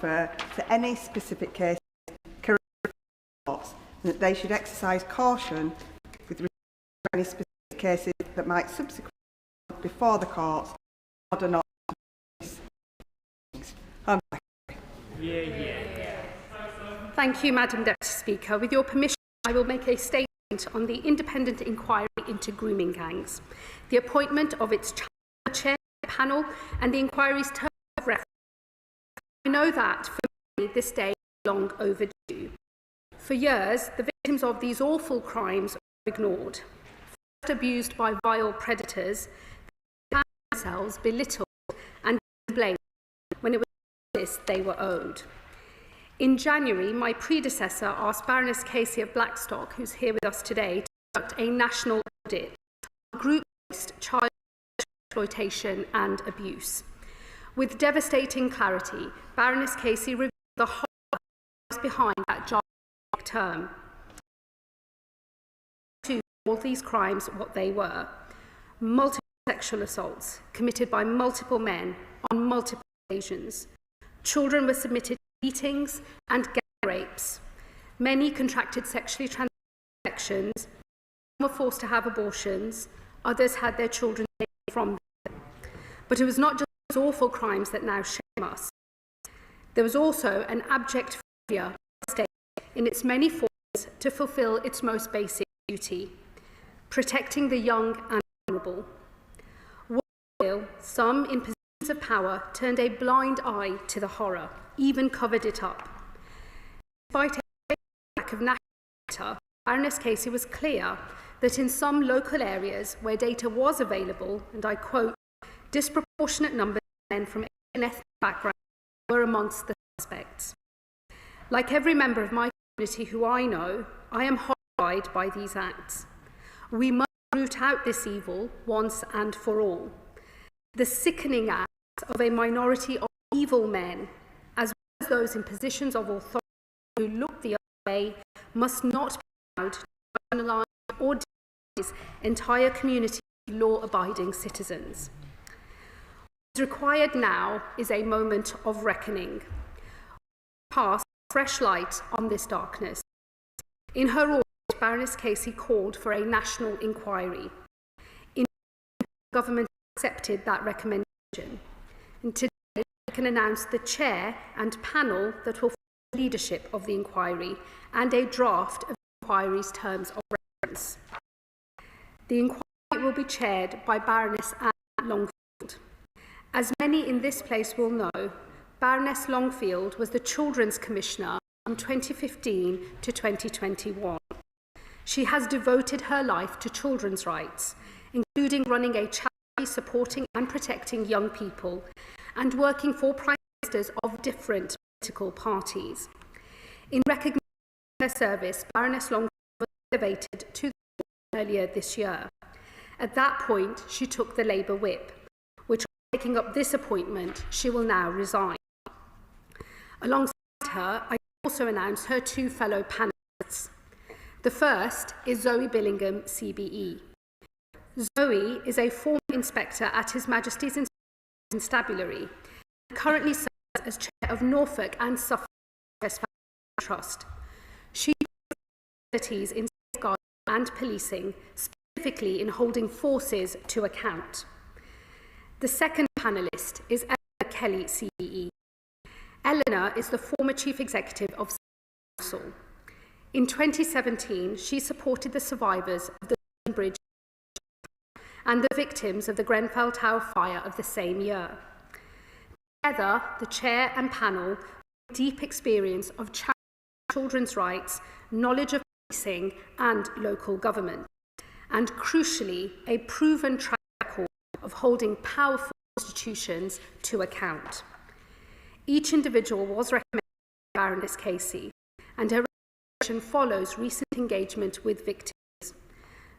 refer to any specific case and that they should exercise caution with respect to any specific cases that might subsequently come before the courts in order not to Thank you, Madam Deputy Speaker. With your permission, I will make a statement on the independent inquiry into grooming gangs, the appointment of its chair panel and the inquiry's term of reference. I know that for me this day is long overdue. For years, the victims of these awful crimes were ignored. First abused by vile predators, they found themselves belittled and blamed when it was justice they were owed. In January, my predecessor asked Baroness Casey of Blackstock, who's here with us today, to conduct a national audit on group-based child exploitation and abuse. With devastating clarity, Baroness Casey revealed the horror behind that jarring term. To all these crimes, what they were: multiple sexual assaults committed by multiple men on multiple occasions. Children were submitted to beatings and gang rapes. Many contracted sexually transmitted infections. Some were forced to have abortions. Others had their children taken from them. But it was not just those awful crimes that now shame us. There was also an abject failure by the state in its many forms to fulfil its most basic duty: protecting the young and vulnerable. While some in positions of power turned a blind eye to the horror, even covered it up. Despite a lack of national data, Baroness Casey was clear that in some local areas where data was available, and I quote, disproportionate numbers of men from Asian ethnic backgrounds were amongst the suspects. Like every member of my community who I know, I am horrified by these acts. We must root out this evil once and for all. The sickening acts of a minority of evil men, as well as those in positions of authority who look the other way, must not be allowed to marginalise or demonize entire communities of law-abiding citizens. What is required now is a moment of reckoning. Cast fresh light on this darkness. In her audit, Baroness Casey called for a national inquiry. In the government accepted that recommendation. And today, I can announce the chair and panel that will follow the leadership of the inquiry and a draft of the inquiry's terms of reference. The inquiry will be chaired by Baroness Anne Longfield. As many in this place will know, Baroness Longfield was the Children's Commissioner from 2015 to 2021. She has devoted her life to children's rights, including running a charity supporting and protecting young people and working for Prime Ministers of different political parties. In recognition of her service, Baroness Longfield was elevated to the board earlier this year. At that point, she took the Labour whip, which, taking up this appointment, she will now resign. Alongside her, I also announce her two fellow panellists. The first is Zoe Billingham, CBE. Zoe is a former inspector at His Majesty's Constabulary and currently serves as chair of Norfolk and Suffolk Trust. She expertise in safeguarding and policing, specifically in holding forces to account. The second panellist is Eleanor Kelly, CBE. Eleanor is the former chief executive of Council. In 2017, she supported the survivors of the London Bridge and the victims of the Grenfell Tower fire of the same year. Together, the chair and panel with deep experience of children's rights, knowledge of policing and local government, and crucially, a proven track record of holding powerful institutions to account. Each individual was recommended by Baroness Casey, and her recommendation follows recent engagement with victims.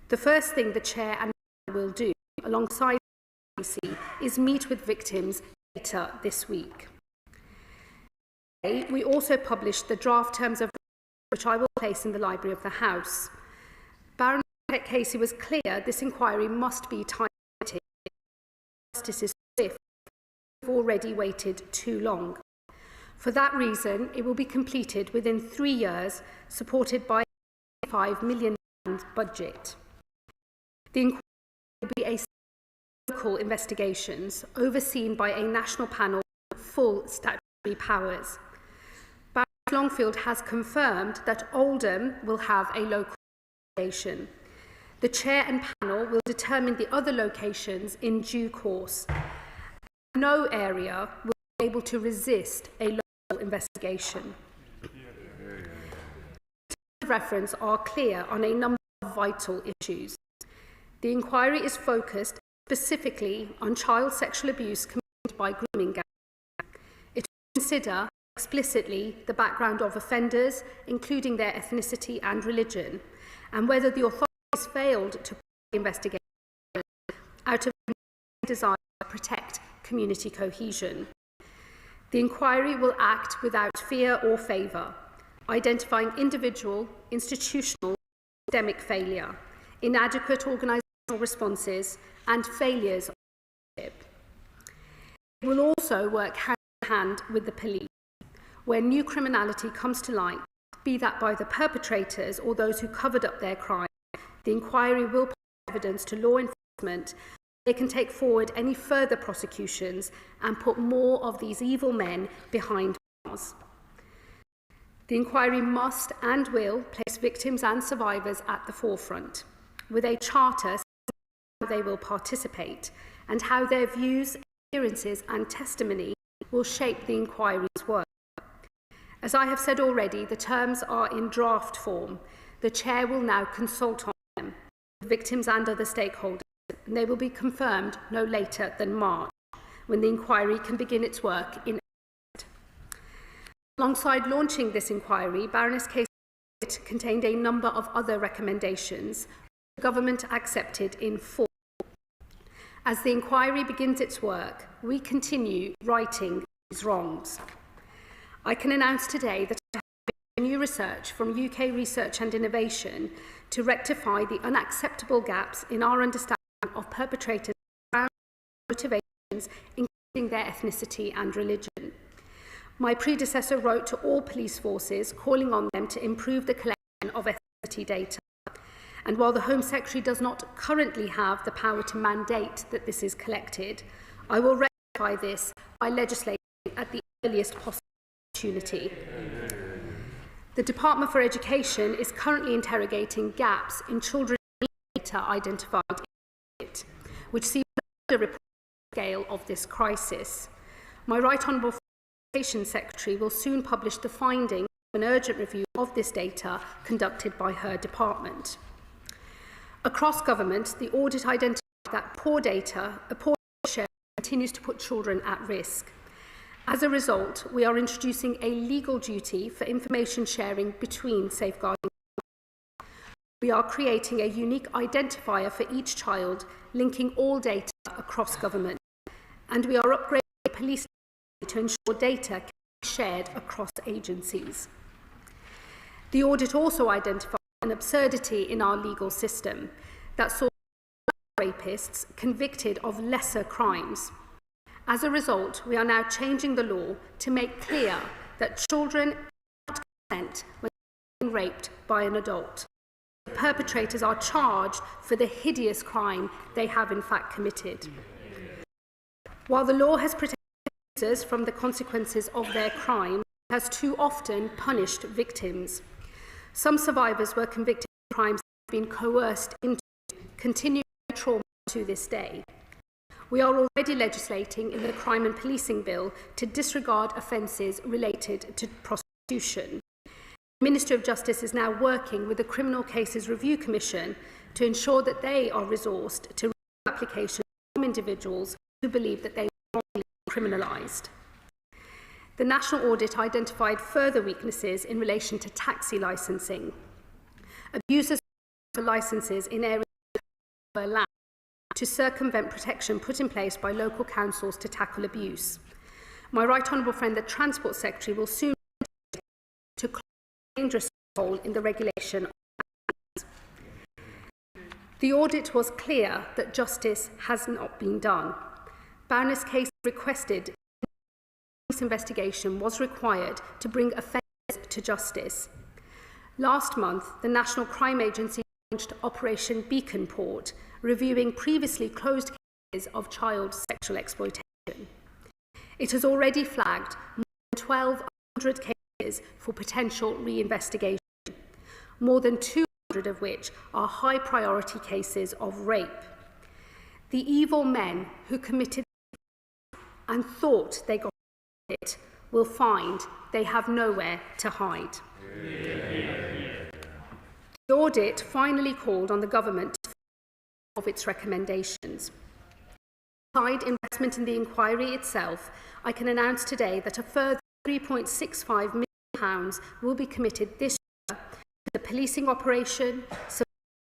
The first thing the chair and will do, alongside Casey, is meet with victims later this week. Today, we also published the draft terms of reference, which I will place in the Library of the House. Baroness Casey was clear this inquiry must be time-limited. Justice is swift. We've already waited too long. For that reason, it will be completed within 3 years, supported by a £5 million budget. The inquiry will be a local investigations overseen by a national panel with full statutory powers. Baroness Longfield has confirmed that Oldham will have a local investigation. The chair and panel will determine the other locations in due course. No area will be able to resist a local investigation. The reference are clear on a number of vital issues. The inquiry is focused specifically on child sexual abuse committed by grooming gangs. It will consider explicitly the background of offenders, including their ethnicity and religion, and whether the authorities failed to investigate out of a desire to protect community cohesion. The inquiry will act without fear or favour, identifying individual, institutional, and systemic failure, inadequate organisational responses, and failures of leadership. It will also work hand in hand with the police. Where new criminality comes to light, be that by the perpetrators or those who covered up their crime, the inquiry will provide evidence to law enforcement. They can take forward any further prosecutions and put more of these evil men behind bars. The inquiry must and will place victims and survivors at the forefront, with a charter how they will participate and how their views, experiences and testimony will shape the inquiry's work. As I have said already, the terms are in draft form. The Chair will now consult on them with victims and other stakeholders, and they will be confirmed no later than March, when the inquiry can begin its work in earnest. Alongside launching this inquiry, Baroness Case contained a number of other recommendations the Government accepted in full. As the inquiry begins its work, we continue righting these wrongs. I can announce today that I have new research from UK Research and Innovation to rectify the unacceptable gaps in our understanding of perpetrators' motivations, including their ethnicity and religion. My predecessor wrote to all police forces calling on them to improve the collection of ethnicity data. And while the Home Secretary does not currently have the power to mandate that this is collected, I will rectify this by legislating at the earliest possible opportunity. The Department for Education is currently interrogating gaps in children's data identified in it, which seems to report the scale of this crisis. My Right Honourable Education Secretary will soon publish the findings of an urgent review of this data conducted by her department. Across government, the audit identified that poor data share continues to put children at risk. As a result, we are introducing a legal duty for information sharing between safeguarding. We are creating a unique identifier for each child, linking all data across government. And we are upgrading the police to ensure data can be shared across agencies. The audit also identified an absurdity in our legal system that saw rapists convicted of lesser crimes. As a result, we are now changing the law to make clear that children cannot consent when being raped by an adult. The perpetrators are charged for the hideous crime they have in fact committed. While the law has protected abusers from the consequences of their crime, it has too often punished victims. Some survivors were convicted of crimes that have been coerced into continuing trauma to this day. We are already legislating in the Crime and Policing Bill to disregard offences related to prostitution. The Ministry of Justice is now working with the Criminal Cases Review Commission to ensure that they are resourced to review applications from individuals who believe that they are wrongly criminalised. The national audit identified further weaknesses in relation to taxi licensing. Abusers for licences in areas of land to circumvent protection put in place by local councils to tackle abuse. My Right Honourable friend, the Transport Secretary, will soon to close a dangerous hole in the regulation. The audit was clear that justice has not been done. Baroness Case requested police investigation was required to bring offenders to justice. Last month, the National Crime Agency launched Operation Beaconport, reviewing previously closed cases of child sexual exploitation. It has already flagged more than 1,200 cases for potential reinvestigation, more than 200 of which are high-priority cases of rape. The evil men who committed and thought they got it will find they have nowhere to hide. The audit finally called on the government to follow of its recommendations. Beside investment in the inquiry itself, I can announce today that a further £3.65 million will be committed this year to the policing operation,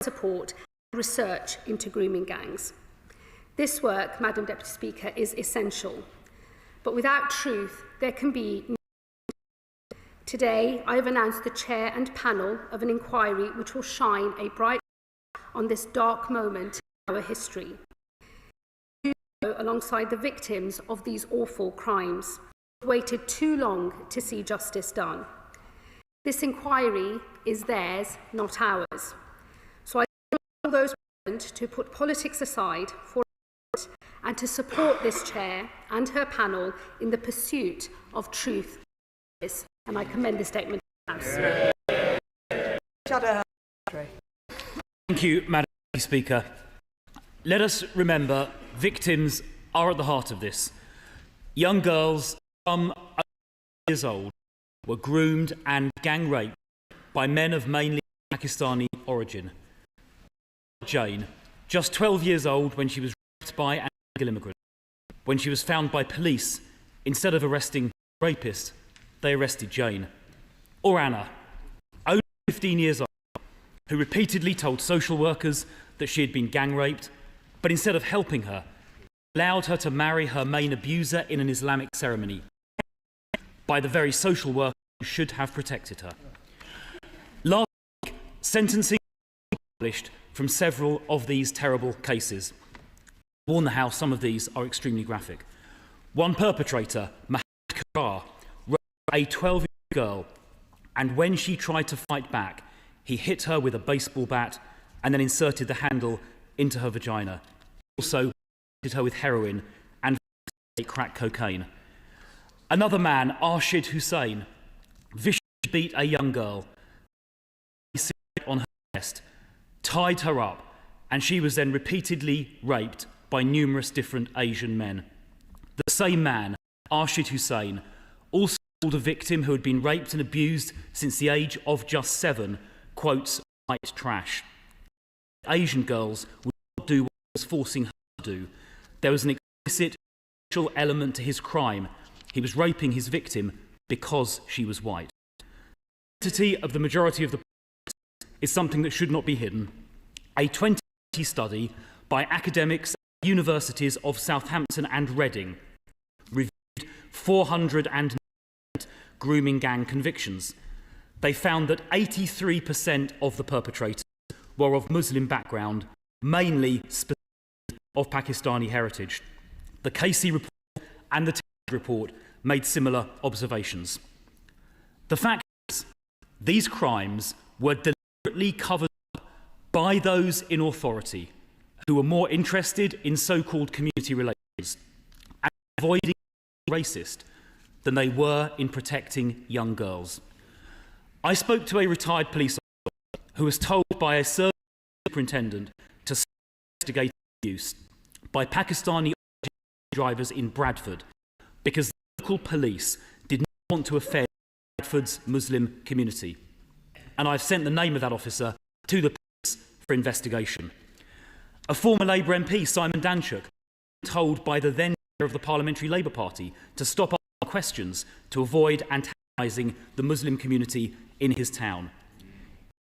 support and research into grooming gangs. This work, Madam Deputy Speaker, is essential. But without truth, there can be no. Today, I have announced the chair and panel of an inquiry which will shine a bright light on this dark moment in our history, alongside the victims of these awful crimes, who waited too long to see justice done. This inquiry is theirs, not ours. So I call all those present to put politics aside for and to support this chair and her panel in the pursuit of truth. And I commend this statement to the House. Thank you, Madam Speaker. Let us remember victims are at the heart of this. Young girls, some 8 years old, were groomed and gang raped by men of mainly Pakistani origin. Jane, just 12 years old when she was raped by an illegal immigrant. When she was found by police, instead of arresting the rapist, they arrested Jane. Or Anna, only 15 years old, who repeatedly told social workers that she had been gang raped, but instead of helping her, allowed her to marry her main abuser in an Islamic ceremony by the very social worker who should have protected her. Last week, sentencing was published from several of these terrible cases. I warn the House, some of these are extremely graphic. One perpetrator, Mahmood, raped a 12-year-old girl, and when she tried to fight back, he hit her with a baseball bat and then inserted the handle into her vagina. He also hit her with heroin and crack cocaine. Another man, Arshid Hussain, viciously beat a young girl, on her chest, tied her up, and she was then repeatedly raped by numerous different Asian men. The same man, Arshid Hussain, also called a victim who had been raped and abused since the age of just 7, quotes, white trash. Asian girls would not do what he was forcing her to do. There was an explicit sexual element to his crime. He was raping his victim because she was white. The identity of the majority of the is something that should not be hidden. A 2020 study by academics at universities of Southampton and Reading reviewed 409 grooming gang convictions. They found that 83% of the perpetrators were of Muslim background, mainly of Pakistani heritage. The Casey report and the Tate report made similar observations. The fact is, these crimes were deliberately covered up by those in authority who were more interested in so-called community relations and avoiding being racist than they were in protecting young girls. I spoke to a retired police officer who was told by a service superintendent to investigate abuse by Pakistani drivers in Bradford because the local police did not want to offend Bradford's Muslim community. And I've sent the name of that officer to the police for investigation. A former Labour MP, Simon Danchuk, was told by the then chair of the Parliamentary Labour Party to stop asking questions to avoid antagonising the Muslim community in his town.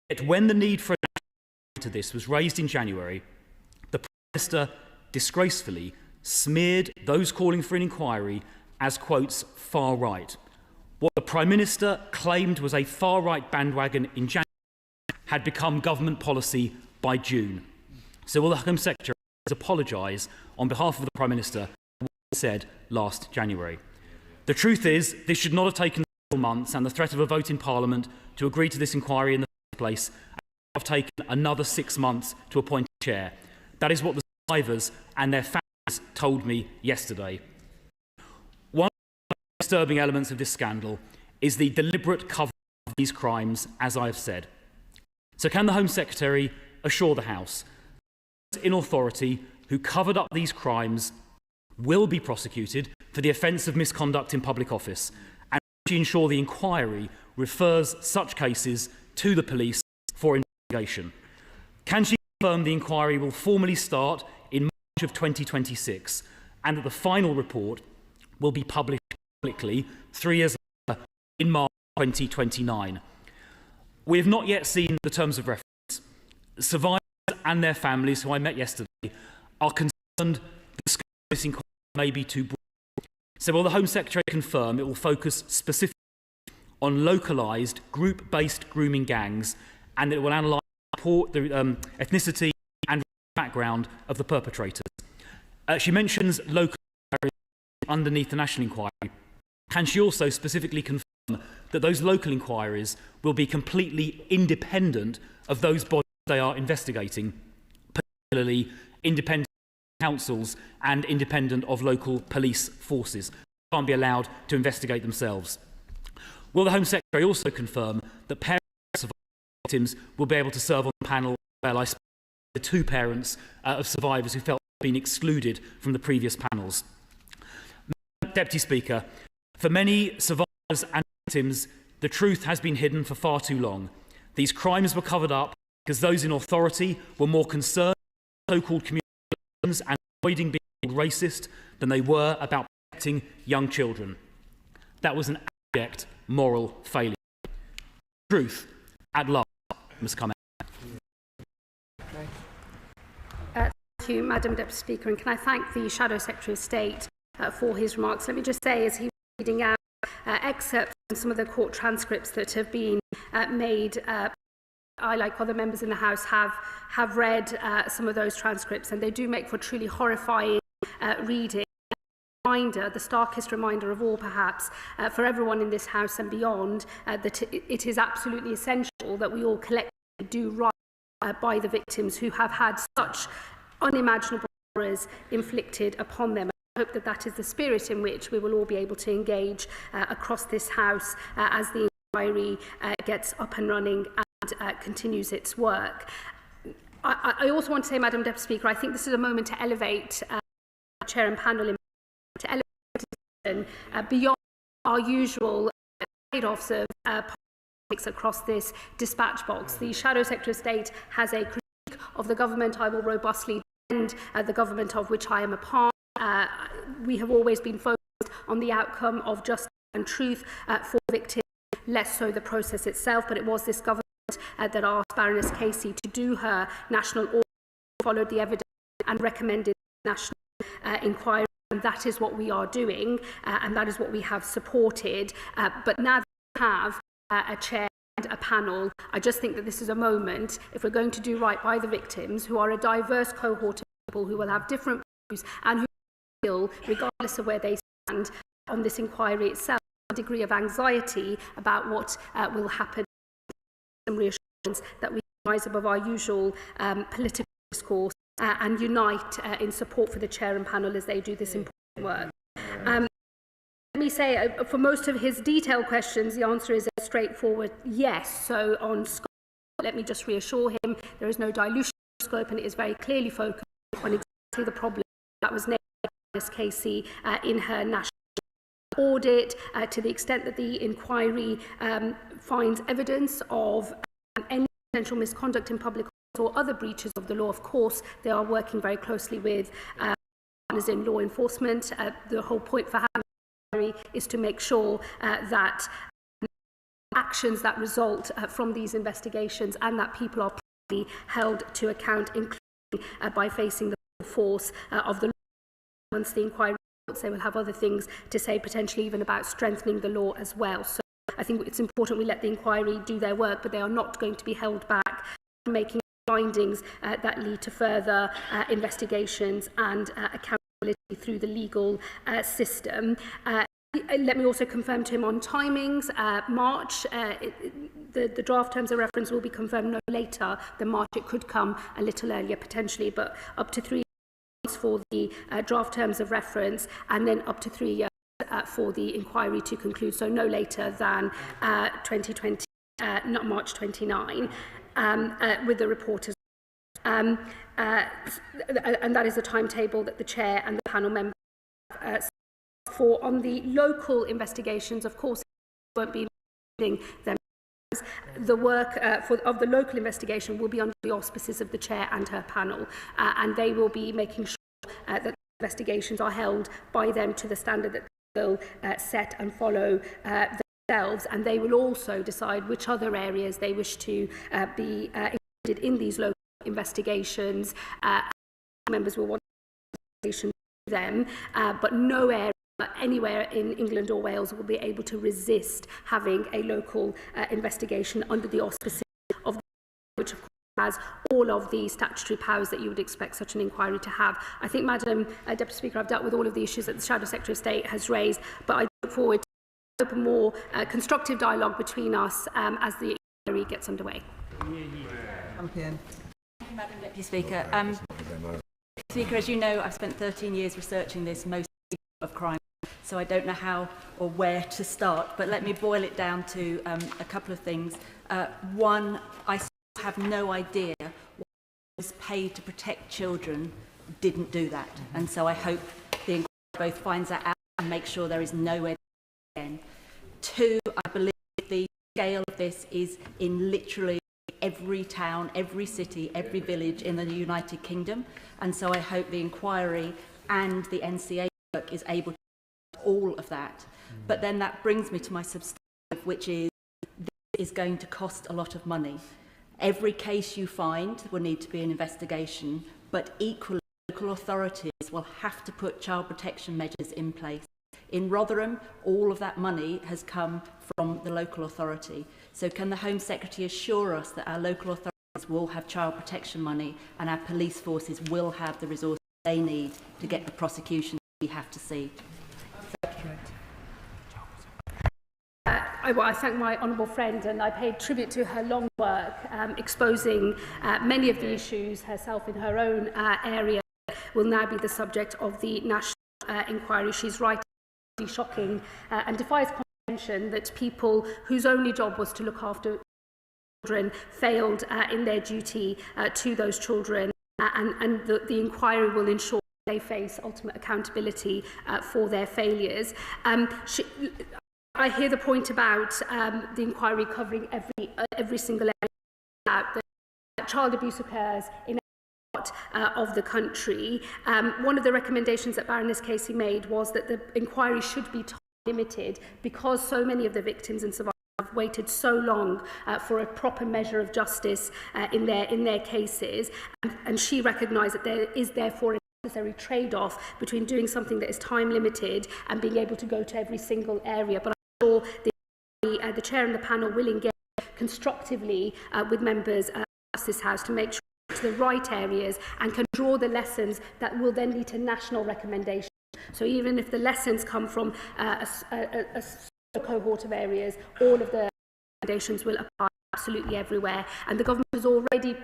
Yet when the need for an answer to this was raised in January, the Prime Minister disgracefully smeared those calling for an inquiry as, quotes, far right. What the Prime Minister claimed was a far right bandwagon in January had become government policy by June. So will the Home Secretary apologise on behalf of the Prime Minister for what he said last January? The truth is, this should not have taken months, and the threat of a vote in Parliament to agree to this inquiry in the first place have taken another 6 months to appoint a chair. That is what the survivors and their families told me yesterday. One of the disturbing elements of this scandal is the deliberate cover of these crimes, as I have said. So can the Home Secretary assure the House that those in authority who covered up these crimes will be prosecuted for the offence of misconduct in public office, and to ensure the inquiry refers such cases to the police for investigation? Can she confirm the inquiry will formally start in March of 2026 and that the final report will be published publicly 3 years later in March 2029? We have not yet seen the terms of reference. Survivors and their families, who I met yesterday, are concerned the scope of this inquiry may be too broad. So will the Home Secretary confirm it will focus specifically on localised, group-based grooming gangs, and that it will analyse the ethnicity and background of the perpetrators? She mentions local inquiries underneath the national inquiry. Can she also specifically confirm that those local inquiries will be completely independent of those bodies they are investigating, particularly independent councils and independent of local police forces? They can't be allowed to investigate themselves. Will the Home Secretary also confirm that parents of victims will be able to serve on the panel? Well, I speak to the 2 parents of survivors who felt been excluded from the previous panels. Deputy Speaker, for many survivors and victims, the truth has been hidden for far too long. These crimes were covered up because those in authority were more concerned with so-called communities and avoiding being racist than they were about protecting young children. That was an abject moral failure. Truth, at last, must come out. Thank you, Madam Deputy Speaker, and can I thank the Shadow Secretary of State for his remarks. Let me just say, as he was reading out excerpts from some of the court transcripts that have been made, I, like other members in the House, have read some of those transcripts, and they do make for truly horrifying reading. Reminder, the starkest reminder of all, perhaps, for everyone in this House and beyond, that it is absolutely essential that we all collectively do right by the victims who have had such unimaginable horrors inflicted upon them. I hope that that is the spirit in which we will all be able to engage across this House as the inquiry gets up and running and continues its work. I also want to say, Madam Deputy Speaker, I think this is a moment to elevate Chair and panel, to elevate beyond our usual trade-offs of politics across this dispatch box. The Shadow Secretary of State has a critique of the government. I will robustly defend the government of which I am a part. We have always been focused on the outcome of justice and truth for victims, less so the process itself, but it was this government that asked Baroness Casey to do her national audit, followed the evidence and recommended national inquiry, and that is what we are doing, and that is what we have supported. But now that we have a chair and a panel, I just think that this is a moment, if we're going to do right by the victims, who are a diverse cohort of people who will have different views and who feel, regardless of where they stand on this inquiry itself, a degree of anxiety about what will happen, some reassurance that we rise above our usual political discourse and unite in support for the chair and panel as they do this important work. Let me say, for most of his detailed questions, the answer is a straightforward yes. So on scope, let me just reassure him, there is no dilution of scope, and it is very clearly focused on exactly the problem that was named by Ms. Casey in her national audit, to the extent that the inquiry finds evidence of any potential misconduct in public or other breaches of the law. Of course, they are working very closely with partners in law enforcement. The whole point for having an inquiry is to make sure that actions that result from these investigations and that people are properly held to account, including by facing the full force of the law. Once the inquiry reports, they will have other things to say, potentially even about strengthening the law as well. So I think it's important we let the inquiry do their work, but they are not going to be held back from making findings that lead to further investigations and accountability through the legal system. Let me also confirm to him on timings. March, the draft terms of reference will be confirmed no later than March. It could come a little earlier potentially, but up to 3 years for the draft terms of reference, and then up to 3 years for the inquiry to conclude, so no later than 2020, not March 29, with the report as and that is the timetable that the Chair and the panel members for. On the local investigations, of course, won't be meeting them. The work of the local investigation will be under the auspices of the Chair and her panel, and they will be making sure that the investigations are held by them to the standard that they will set and follow themselves, and they will also decide which other areas they wish to be included in these local investigations. Members will want investigations to them, but no area anywhere in England or Wales will be able to resist having a local investigation under the auspices of the, which of course has all of the statutory powers that you would expect such an inquiry to have. I think, Madam Deputy Speaker, I've dealt with all of the issues that the Shadow Secretary of State has raised, but I look forward to open more constructive dialogue between us as the inquiry gets underway. Champion. Thank you, Madam Deputy Speaker. Speaker, as you know, I've spent 13 years researching this most of crime, so I don't know how or where to start, but let me boil it down to a couple of things. One, I have no idea what was paid to protect children didn't do that, and so I hope the inquiry both finds that out and makes sure there is no way again. Two, I believe the scale of this is in literally every town, every city, every village in the United Kingdom, and so I hope the inquiry and the NCA work is able to do all of that. But then that brings me to my substantive, which is this is going to cost a lot of money. Every case you find will need to be an investigation, but equally local authorities will have to put child protection measures in place. In Rotherham, all of that money has come from the local authority. So can the Home Secretary assure us that our local authorities will have child protection money and our police forces will have the resources they need to get the prosecution we have to see? I thank my honourable friend, and I paid tribute to her long work exposing many of the issues herself in her own area will now be the subject of the national inquiry. She's right, shocking and defies comprehension that people whose only job was to look after children failed in their duty to those children, and the inquiry will ensure they face ultimate accountability for their failures. I hear the point about the inquiry covering every single area that child abuse occurs in every part of the country. One of the recommendations that Baroness Casey made was that the inquiry should be time limited because so many of the victims and survivors have waited so long for a proper measure of justice in their cases, and she recognised that there is therefore a necessary trade-off between doing something that is time limited and being able to go to every single area. But I'm sure the Chair and the panel will engage constructively with members of this House to make sure to the right areas and can draw the lessons that will then lead to national recommendations. So even if the lessons come from a cohort of areas, all of the recommendations will apply absolutely everywhere. And the government has already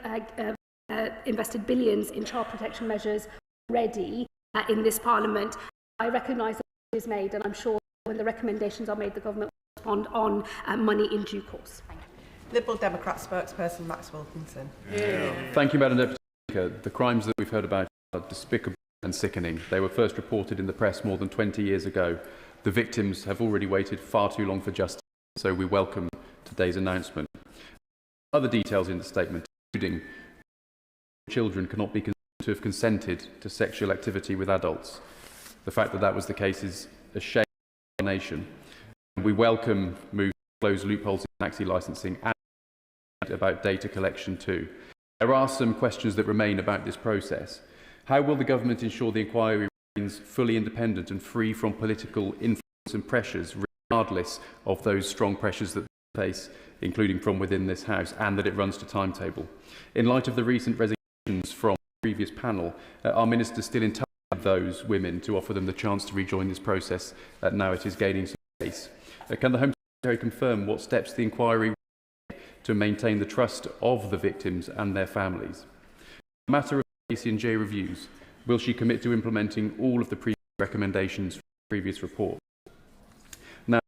invested billions in child protection measures already in this Parliament. I recognise that it is made, and I'm sure when the recommendations are made, the government will respond on money in due course. Liberal Democrat spokesperson Max Wilkinson. Thank you, Madam Deputy Speaker. The crimes that we've heard about are despicable and sickening. They were first reported in the press more than 20 years ago. The victims have already waited far too long for justice, so we welcome today's announcement. Other details in the statement, including children cannot be considered to have consented to sexual activity with adults. The fact that that was the case is a shame for our nation. We welcome moves to close loopholes in taxi licensing and about data collection too. There are some questions that remain about this process. How will the government ensure the inquiry remains fully independent and free from political influence and pressures, regardless of those strong pressures that they face, including from within this House, and that it runs to timetable? In light of the recent resignations from the previous panel, are ministers still in touch those women, to offer them the chance to rejoin this process. Now it is gaining some pace. Can the Home Secretary confirm what steps the inquiry will take to maintain the trust of the victims and their families? The matter of AC&J reviews, will she commit to implementing all of the previous recommendations from the previous report? Now,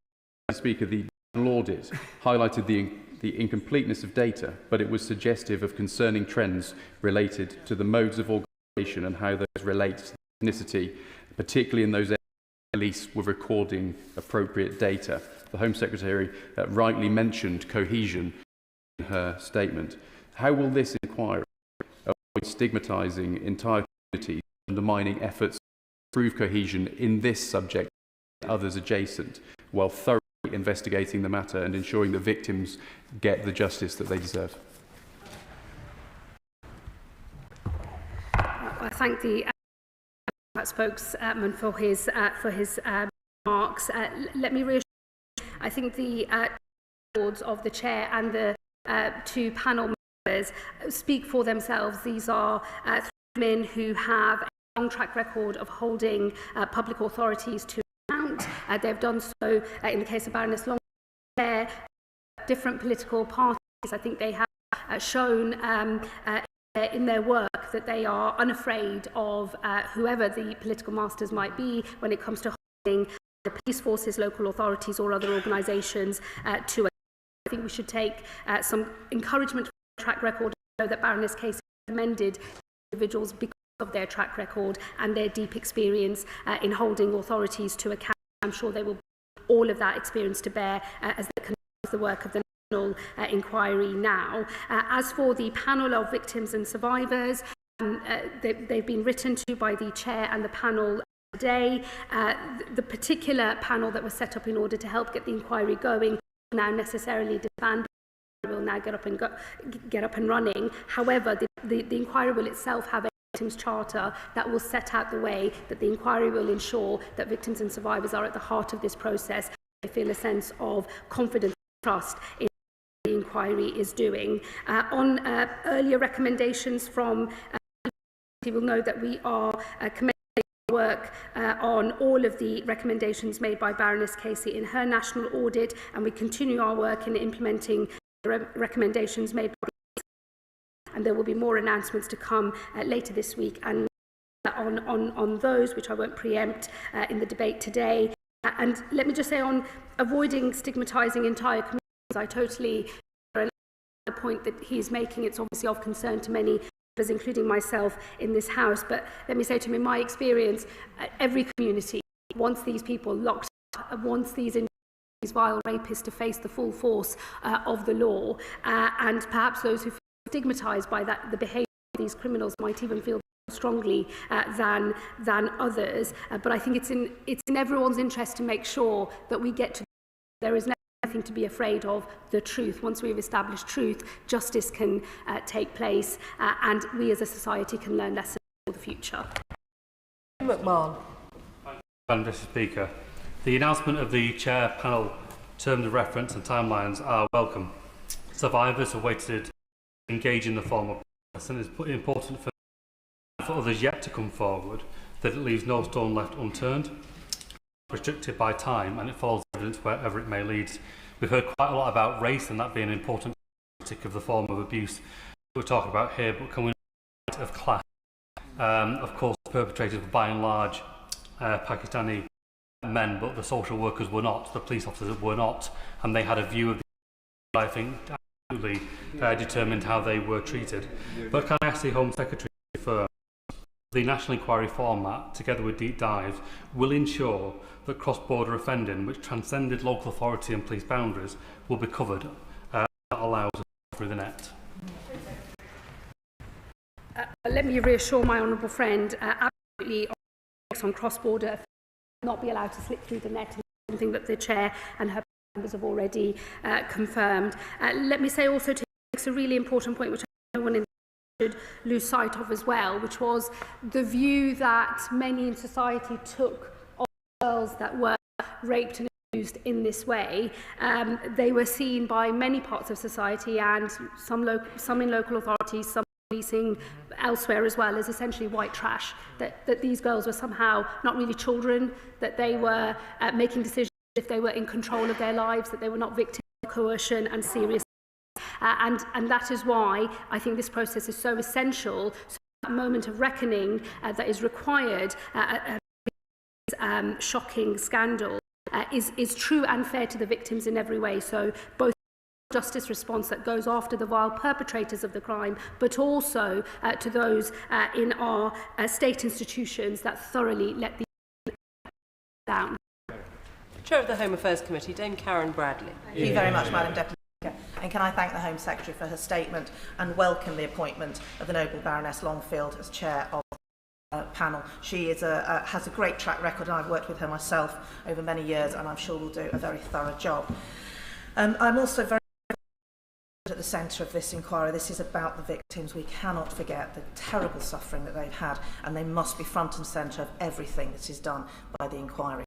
Mr. Speaker, the audit highlighted the incompleteness of data, but it was suggestive of concerning trends related to the modes of organisation and how those relate to ethnicity, particularly in those areas where police were recording appropriate data. The Home Secretary rightly mentioned cohesion in her statement. How will this inquiry avoid stigmatising entire communities, undermining efforts to improve cohesion in this subject and others adjacent, while thoroughly investigating the matter and ensuring that victims get the justice that they deserve? I thank the spokesman for his remarks. Let me reassure you, I think the records of the chair and the two panel members speak for themselves. These are three men who have a long track record of holding public authorities to account. They've done so in the case of Baroness Long, different political parties. I think they have shown in their work that they are unafraid of whoever the political masters might be when it comes to holding the police forces, local authorities or other organisations to account. I think we should take some encouragement from the track record. I know that Baroness Casey commended individuals because of their track record and their deep experience in holding authorities to account. I'm sure they will bring all of that experience to bear as they conduct the work of the national inquiry now. As for the panel of victims and survivors, they've been written to by the chair and the panel today. The particular panel that was set up in order to help get the inquiry going now necessarily disbanded. Will now get up and running. However, the inquiry will itself have a victims charter that will set out the way that the inquiry will ensure that victims and survivors are at the heart of this process. They feel a sense of confidence and trust in what the inquiry is doing. On earlier recommendations from you will know that we are commencing work on all of the recommendations made by Baroness Casey in her national audit, and we continue our work in implementing the recommendations made by and there will be more announcements to come later this week and on those, which I won't preempt in the debate today. And let me just say, on avoiding stigmatising entire communities, I totally the point that he's making. It's obviously of concern to many, including myself in this House. But let me say to him, in my experience, every community wants these people locked up, wants these vile rapists to face the full force of the law, and perhaps those who feel stigmatised by the behaviour of these criminals might even feel strongly than others. But I think it's in everyone's interest to make sure that we get to there is nothing to be afraid of the truth. Once we've established truth, justice can take place, and we as a society can learn lessons for the future. McMahon. Mr. Speaker, the announcement of the chair panel terms of reference and timelines are welcome. Survivors have waited to engage in the formal process, and it's important for others yet to come forward that it leaves no stone left unturned, restricted by time, and it follows evidence wherever it may lead. We've heard quite a lot about race and that being an important critique of the form of abuse we're talking about here, but can we not of class? Of course, perpetrators were by and large Pakistani men, but the social workers were not, the police officers were not, and they had a view of the I think absolutely determined how they were treated. But can I ask the Home Secretary to confirm the national inquiry format, together with deep dives, will ensure that cross-border offending, which transcended local authority and police boundaries, will be covered, that allows us through the net? Let me reassure my honourable friend, absolutely on cross-border not be allowed to slip through the net, something that the chair and her members have already confirmed. Let me say also to makes a really important point, which no one in should lose sight of as well, which was the view that many in society took of girls that were raped and abused in this way. They were seen by many parts of society and some in local authorities, some policing elsewhere as well as essentially white trash, that these girls were somehow not really children, that they were making decisions if they were in control of their lives, that they were not victims of coercion and serious. And that is why I think this process is so essential. So that moment of reckoning that is required, shocking scandal, is true and fair to the victims in every way. So both justice response that goes after the vile perpetrators of the crime, but also to those in our state institutions that thoroughly let these down. Chair of the Home Affairs Committee, Dame Karen Bradley. Thank you very much, Madam Deputy Speaker. And can I thank the Home Secretary for her statement and welcome the appointment of the Noble Baroness Longfield as chair of the panel. She is has a great track record, and I've worked with her myself over many years, and I'm sure will do a very thorough job. I'm also very at the centre of this inquiry. This is about the victims. We cannot forget the terrible suffering that they've had, and they must be front and centre of everything that is done by the inquiry.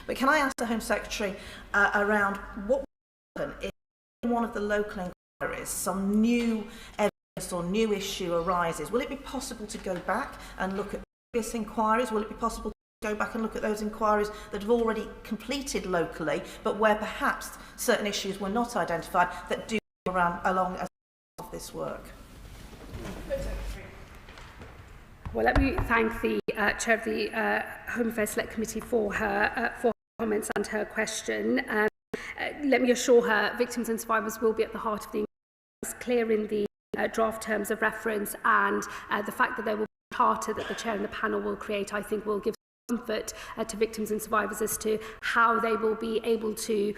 But can I ask the Home Secretary around what will happen if in one of the local inquiries some new evidence or new issue arises? Will it be possible to go back and look at previous inquiries? Will it be possible to go back and look at those inquiries that have already completed locally, but where perhaps certain issues were not identified that do run along as part of this work? Well, let me thank the Chair of the Home Affairs Select Committee for her comments and her question. Let me assure her victims and survivors will be at the heart of the inquiry. It's clear in the draft terms of reference, and the fact that there will be a charter that the Chair and the panel will create, I think, will give comfort to victims and survivors as to how they will be able to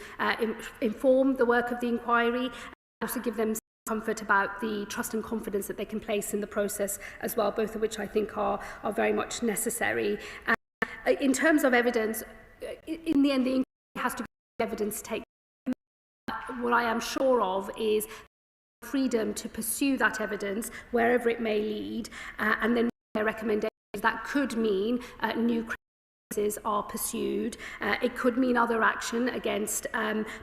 inform the work of the inquiry, and also give them comfort about the trust and confidence that they can place in the process as well, both of which I think are very much necessary. In terms of evidence, in the end, the inquiry has to be evidence take. What I am sure of is freedom to pursue that evidence wherever it may lead, and then their recommendations. That could mean new cases are pursued. It could mean other action against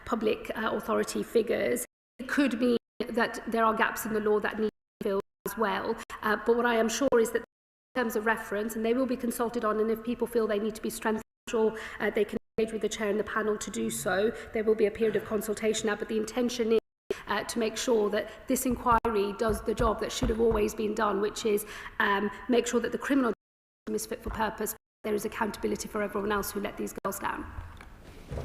public authority figures. It could mean that there are gaps in the law that need to be filled as well. But what I am sure is that in terms of reference, and they will be consulted on, and if people feel they need to be strengthened, I'm sure they can engage with the Chair and the panel to do so. There will be a period of consultation now, but the intention is to make sure that this inquiry does the job that should have always been done, which is make sure that the criminal system is fit for purpose. There is accountability for everyone else who let these girls down.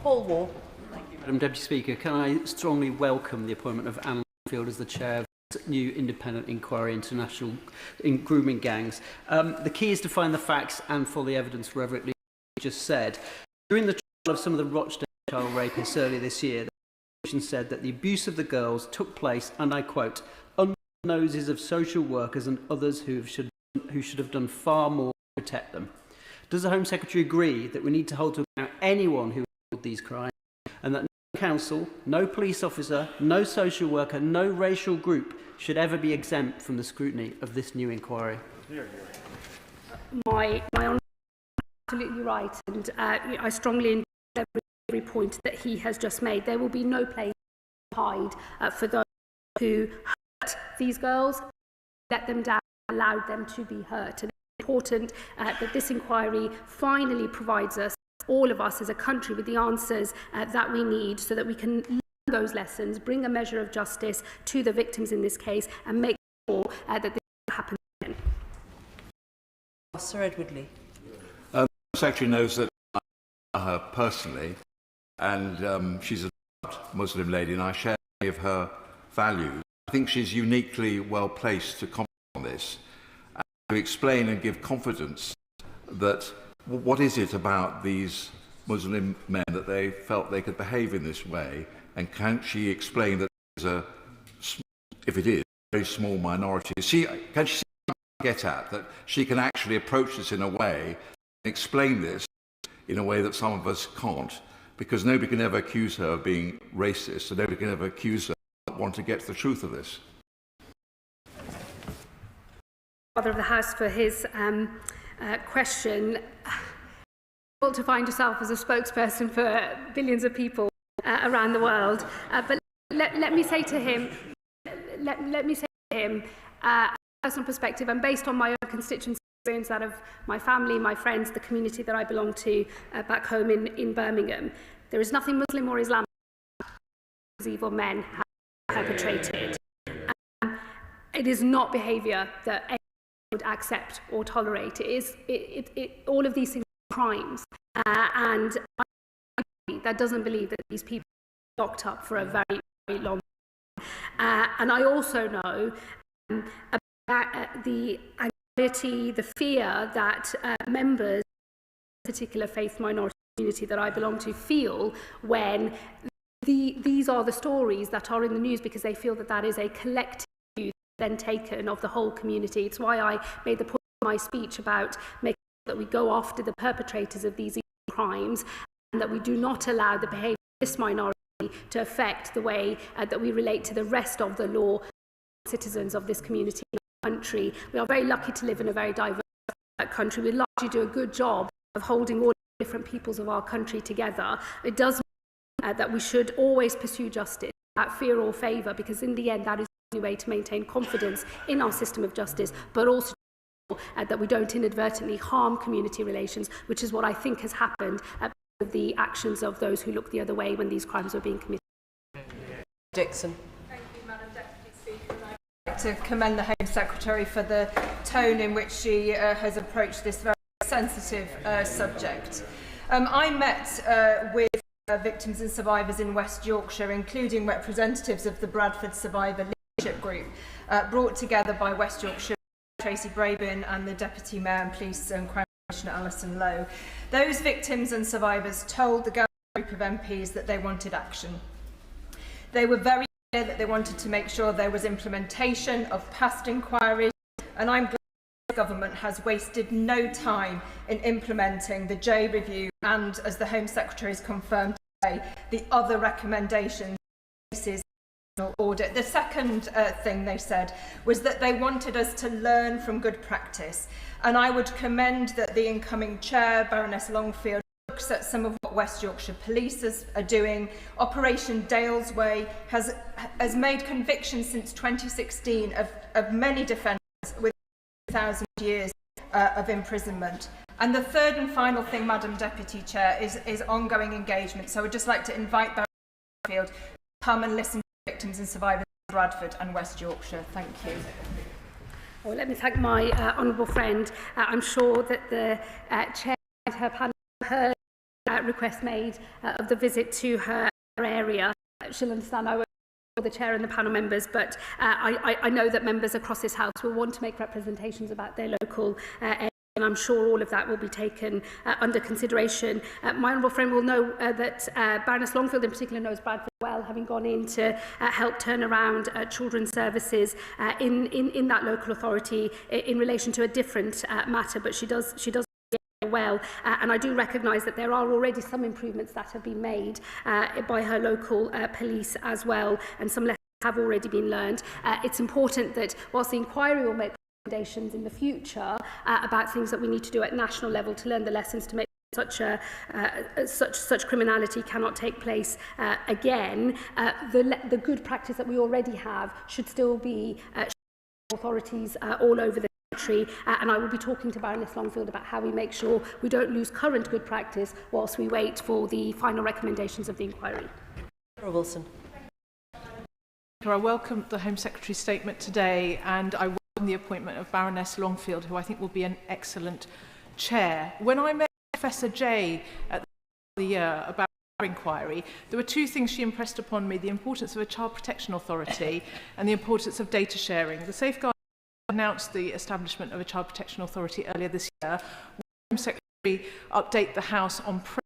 Paul Wall. Thank you, Madam Deputy Speaker. Can I strongly welcome the appointment of Anne Longfield as the Chair of the new independent inquiry into national grooming gangs. The key is to find the facts and follow the evidence wherever it leads, just said. During the trial of some of the Rochdale child rapists earlier this year, the Commission said that the abuse of the girls took place, and I quote, under the noses of social workers and others who should have done far more to protect them. Does the Home Secretary agree that we need to hold to account anyone who committed these crimes, and that no council, no police officer, no social worker, no racial group should ever be exempt from the scrutiny of this new inquiry? My honour, absolutely right, and I strongly endorse every point that he has just made. There will be no place to hide for those who hurt these girls, let them down, allowed them to be hurt. And it's important that this inquiry finally provides us, all of us as a country, with the answers that we need, so that we can learn those lessons, bring a measure of justice to the victims in this case, and make sure that this happens again. Sir Edward Lee. The Secretary knows that I know her personally, and she's a Muslim lady, and I share many of her values. I think she's uniquely well placed to comment on this, and to explain and give confidence that what is it about these Muslim men that they felt they could behave in this way, and can she explain that there's if it is, a very small minority? Can she get at that she can actually approach this in a way and explain this in a way that some of us can't, because nobody can ever accuse her of being racist, and nobody can ever accuse her of wanting to get to the truth of this. Father of the House for his question. Difficult to find yourself as a spokesperson for billions of people around the world, but let me say to him, personal perspective and based on my own constituency experience, that of my family, my friends, the community that I belong to back home in Birmingham, there is nothing Muslim or Islamic these evil men have perpetrated. It is not behaviour that anyone would accept or tolerate. All of these things are crimes, and that doesn't believe that these people are locked up for a very, very long time. And I also know about the anxiety, the fear that members of the particular faith minority community that I belong to feel when these are the stories that are in the news, because they feel that that is a collective view then taken of the whole community. It's why I made the point in my speech about making sure that we go after the perpetrators of these crimes and that we do not allow the behaviour of this minority to affect the way that we relate to the rest of the law citizens of this community in our country. We are very lucky to live in a very diverse country. We largely do a good job of holding all different peoples of our country together. It does mean that we should always pursue justice without fear or favour, because in the end that is the only way to maintain confidence in our system of justice, but also that we don't inadvertently harm community relations, which is what I think has happened because of the actions of those who looked the other way when these crimes were being committed. Dixon. Thank you, Madam Deputy Speaker. I'd like to commend the Home Secretary for the tone in which she has approached this very sensitive subject. I met with victims and survivors in West Yorkshire, including representatives of the Bradford Survivor Leadership Group, brought together by West Yorkshire Tracy Brabin and the Deputy Mayor and Police and Crime Commissioner Alison Lowe. Those victims and survivors told the Government group of MPs that they wanted action. They were very clear that they wanted to make sure there was implementation of past inquiries, and I'm glad the Government has wasted no time in implementing the J review and, as the Home Secretary has confirmed today, the other recommendations audit. The second thing they said was that they wanted us to learn from good practice, and I would commend that the incoming chair, Baroness Longfield, looks at some of what West Yorkshire Police are doing. Operation Dale's Way has made convictions since 2016 of many defendants with 1,000 years of imprisonment. And the third and final thing, Madam Deputy Chair, is ongoing engagement. So I would just like to invite Baroness Longfield to come and listen to victims and survivors in Bradford and West Yorkshire. Thank you. Well, let me thank my honourable friend. I'm sure that the chair and her panel heard request made of the visit to her area. She'll understand I won't for the chair and the panel members, but I know that members across this House will want to make representations about their local area, and I'm sure all of that will be taken under consideration. My honourable friend will know that Baroness Longfield in particular knows Bradford well, having gone in to help turn around children's services in that local authority in relation to a different matter, but she does well, and I do recognise that there are already some improvements that have been made by her local police as well, and some lessons have already been learned. It's important that whilst the inquiry will make recommendations in the future about things that we need to do at national level to learn the lessons to make such criminality cannot take place again, the good practice that we already have should still be authorities all over the country, and I will be talking to Baroness Longfield about how we make sure we don't lose current good practice whilst we wait for the final recommendations of the inquiry. Wilson. I welcome the Home Secretary's statement today, and I welcome the appointment of Baroness Longfield, who I think will be an excellent chair. When I met Professor Jay at the end of the year about the inquiry, there were two things she impressed upon me: the importance of a child protection authority and the importance of data sharing. The Safeguard announced the establishment of a child protection authority earlier this year. Will the Home Secretary update the House on progress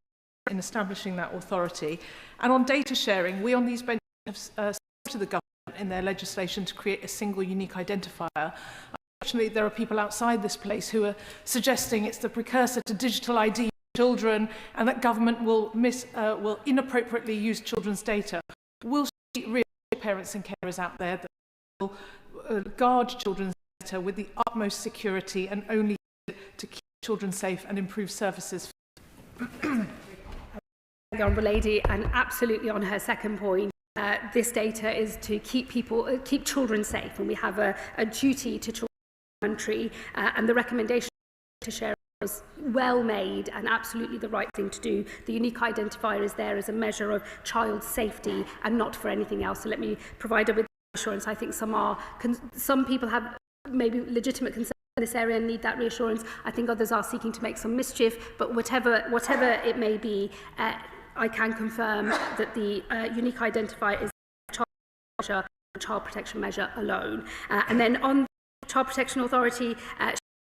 in establishing that authority? And on data sharing, we on these benches have supported the government in their legislation to create a single unique identifier. Unfortunately, there are people outside this place who are suggesting it's the precursor to digital ID for children and that government will inappropriately use children's data. Will she reassure parents and carers out there that will guard children's data with the utmost security and only to keep children safe and improve services? The Honourable Lady, and absolutely on her second point, this data is to keep children safe, and we have a duty to children Parliamentary, and the recommendation to share was well made and absolutely the right thing to do. The unique identifier is there as a measure of child safety and not for anything else. So let me provide her with reassurance. I think some people have maybe legitimate concerns in this area and need that reassurance. I think others are seeking to make some mischief, but whatever it may be, I can confirm that the unique identifier is a child protection measure alone. And then on the Child Protection Authority,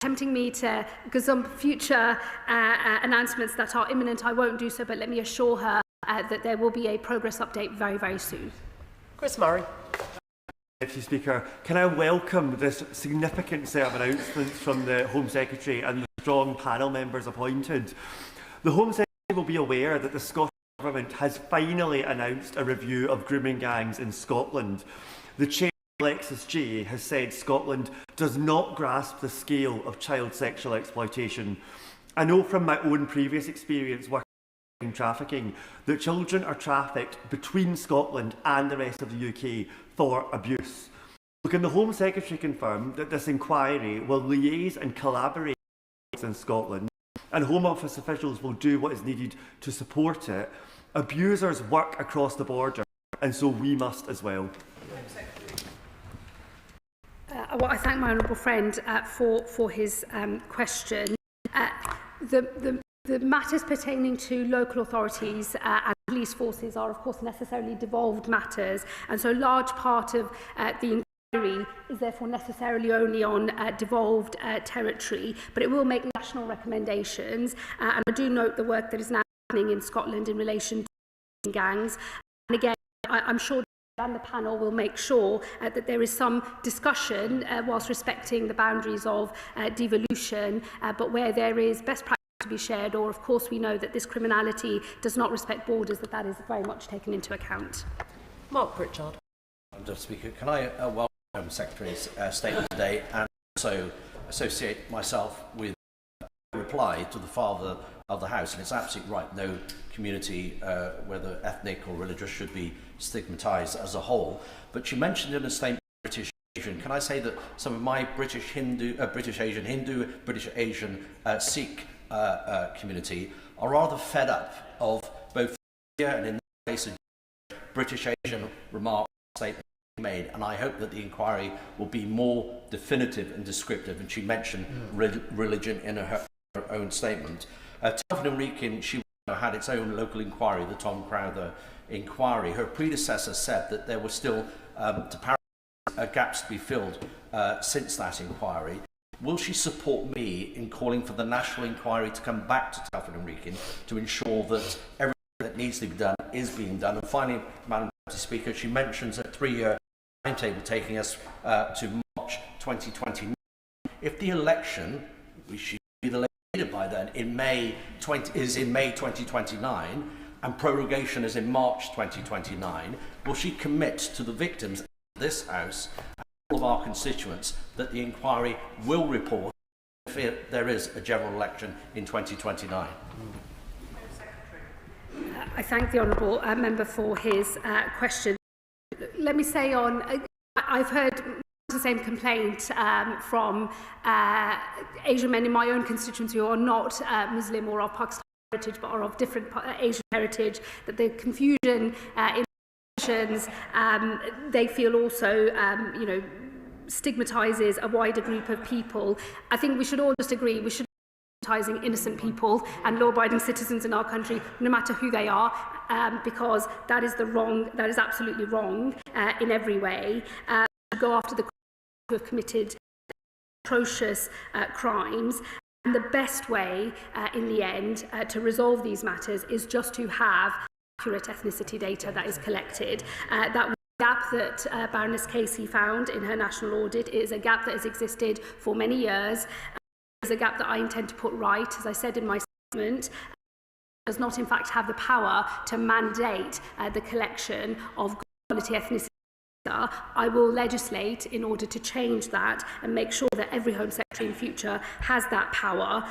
tempting me to gazump future announcements that are imminent. I won't do so, but let me assure her that there will be a progress update very, very soon. Chris Murray. Deputy Speaker, can I welcome this significant set of announcements from the Home Secretary and the strong panel members appointed. The Home Secretary will be aware that the Scottish Government has finally announced a review of grooming gangs in Scotland. The Chair, Alexis Jay, has said Scotland does not grasp the scale of child sexual exploitation. I know from my own previous experience working in trafficking that children are trafficked between Scotland and the rest of the UK for abuse. Can the Home Secretary confirm that this inquiry will liaise and collaborate in Scotland and Home Office officials will do what is needed to support it? Abusers work across the border and so we must as well. Well, I thank my honourable friend for his question. The matters pertaining to local authorities and police forces are, of course, necessarily devolved matters, and so a large part of the inquiry is therefore necessarily only on devolved territory, but it will make national recommendations, and I do note the work that is now happening in Scotland in relation to gangs. And again, I'm sure and the panel will make sure that there is some discussion whilst respecting the boundaries of devolution, but where there is best practice to be shared, or of course we know that this criminality does not respect borders, that is very much taken into account. Mark Pritchard. Mr. Speaker, can I welcome the Secretary's statement today and also associate myself with a reply to the Father of the House? And it's absolutely right, no community, whether ethnic or religious, should be stigmatised as a whole. But you mentioned in a statement British Asian. Can I say that some of my British Asian Hindu, British Asian Sikh community are rather fed up of both here and in the case of British Asian remarks statement made, and I hope that the inquiry will be more definitive and descriptive. And she mentioned religion in her own statement. Telford and Wrekin, she had its own local inquiry, the Tom Crowther inquiry. Her predecessor said that there were still gaps to be filled since that inquiry. Will she support me in calling for the national inquiry to come back to Telford and Wrekin to ensure that everything that needs to be done is being done? And finally, Madam Speaker, she mentions a 3-year timetable taking us to March 2029. If the election, we should be the leader by then, is in May 2029, and prorogation is in March 2029, will she commit to the victims of this House and all of our constituents that the inquiry will report if there is a general election in 2029? I thank the honourable member for his question. Let me say I've heard the same complaint from Asian men in my own constituency who are not Muslim or of Pakistani heritage but are of different Asian heritage, that the confusion in elections, they feel also stigmatises a wider group of people. I think we should all just agree we should stigmatising innocent people and law-abiding citizens in our country, no matter who they are, because that is absolutely wrong in every way. Go after the who have committed atrocious crimes. And the best way, in the end, to resolve these matters is just to have accurate ethnicity data that is collected. That gap that Baroness Casey found in her national audit is a gap that has existed for many years. It's a gap that I intend to put right. As I said in my statement, does not in fact have the power to mandate the collection of quality ethnicity. I will legislate in order to change that and make sure that every Home Secretary in future has that power.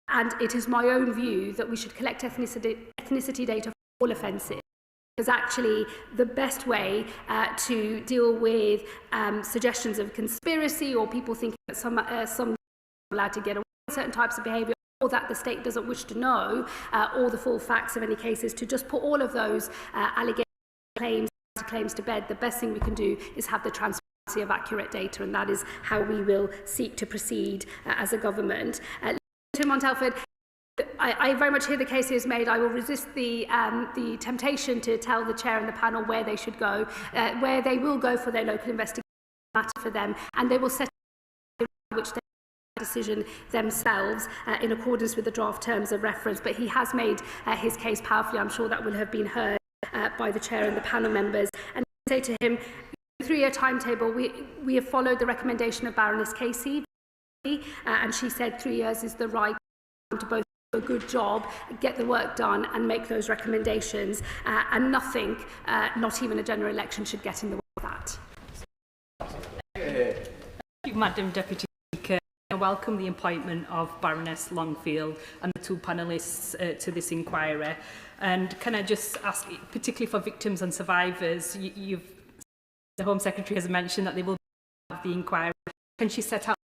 And it is my own view that we should collect ethnicity data for all offences, is actually the best way to deal with suggestions of conspiracy or people thinking that some are allowed to get away with certain types of behaviour, or that the state doesn't wish to know all the full facts of any cases, to just put all of those claims to bed. The best thing we can do is have the transparency of accurate data, and that is how we will seek to proceed as a government. To Montelford, I very much hear the case he has made. I will resist the temptation to tell the chair and the panel where they should go, where they will go for their local investigation matter for them, and they will set which they decision themselves in accordance with the draft terms of reference. But he has made his case powerfully. I'm sure that will have been heard by the chair and the panel members. And I say to him, 3-year timetable, we have followed the recommendation of Baroness Casey, and she said 3 years is the right time to both do a good job, get the work done and make those recommendations, and nothing, not even a general election, should get in the way of that. Thank you, Madam Deputy Speaker. I welcome the appointment of Baroness Longfield and the two panellists to this inquiry. And can I just ask, particularly for victims and survivors, the Home Secretary has mentioned that they will have the inquiry. Can she set out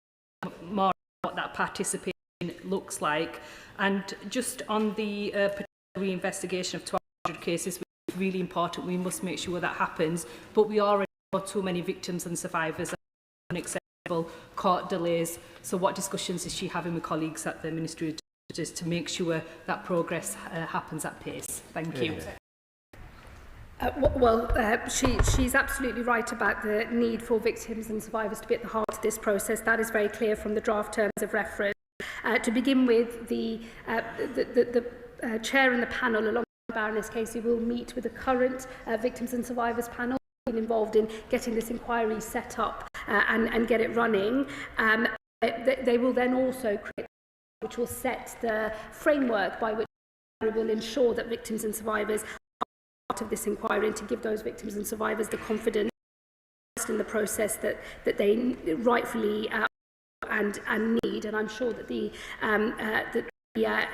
more what that participation looks like? And just on the reinvestigation of 200 cases, which is really important, we must make sure that happens. But we already have too many victims and survivors and unacceptable court delays. So what discussions is she having with colleagues at the Ministry of Justice to make sure that progress happens at pace? Thank you. She's absolutely right about the need for victims and survivors to be at the heart of this process. That is very clear from the draft terms of reference. To begin with, the chair and the panel, along with Baroness Casey, will meet with the current victims and survivors panel, been involved in getting this inquiry set up and get it running. They will then also create, which will set the framework by which will ensure that victims and survivors are part of this inquiry, and to give those victims and survivors the confidence in the process that they rightfully and need. And I'm sure that the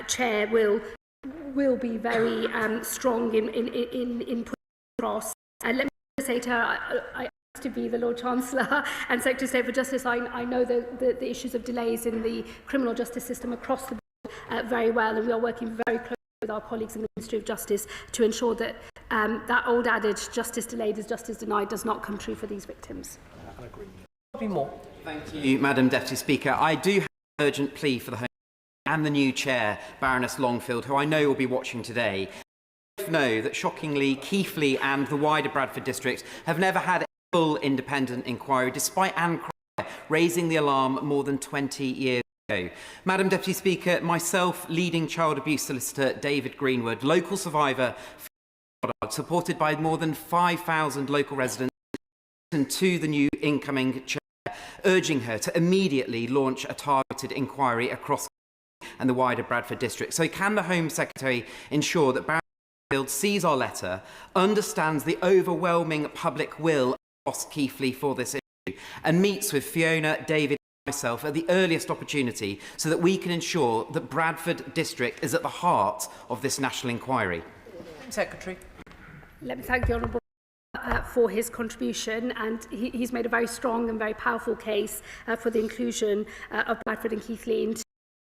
chair will be very strong in putting across. And let me say to her, I to be the Lord Chancellor and Secretary of State for Justice, I know the issues of delays in the criminal justice system across the board very well, and we are working very closely with our colleagues in the Ministry of Justice to ensure that that old adage, justice delayed is justice denied, does not come true for these victims. Thank you, Madam Deputy Speaker. I do have an urgent plea for the Home and the new chair, Baroness Longfield, who I know will be watching today. We both know that, shockingly, Keighley and the wider Bradford district have never had a full independent inquiry, despite Anne Cryer raising the alarm more than 20 years ago. Madam Deputy Speaker, myself, leading child abuse solicitor David Greenwood, local survivor, supported by more than 5,000 local residents, and to the new incoming chair, urging her to immediately launch a targeted inquiry across and the wider Bradford district. So can the Home Secretary ensure that Baroness sees our letter, understands the overwhelming public will across Keighley for this issue, and meets with Fiona, David and myself at the earliest opportunity so that we can ensure that Bradford district is at the heart of this national inquiry? Secretary. Let me thank the Honourable for his contribution, and he's made a very strong and very powerful case for the inclusion of Bradford and Keighley into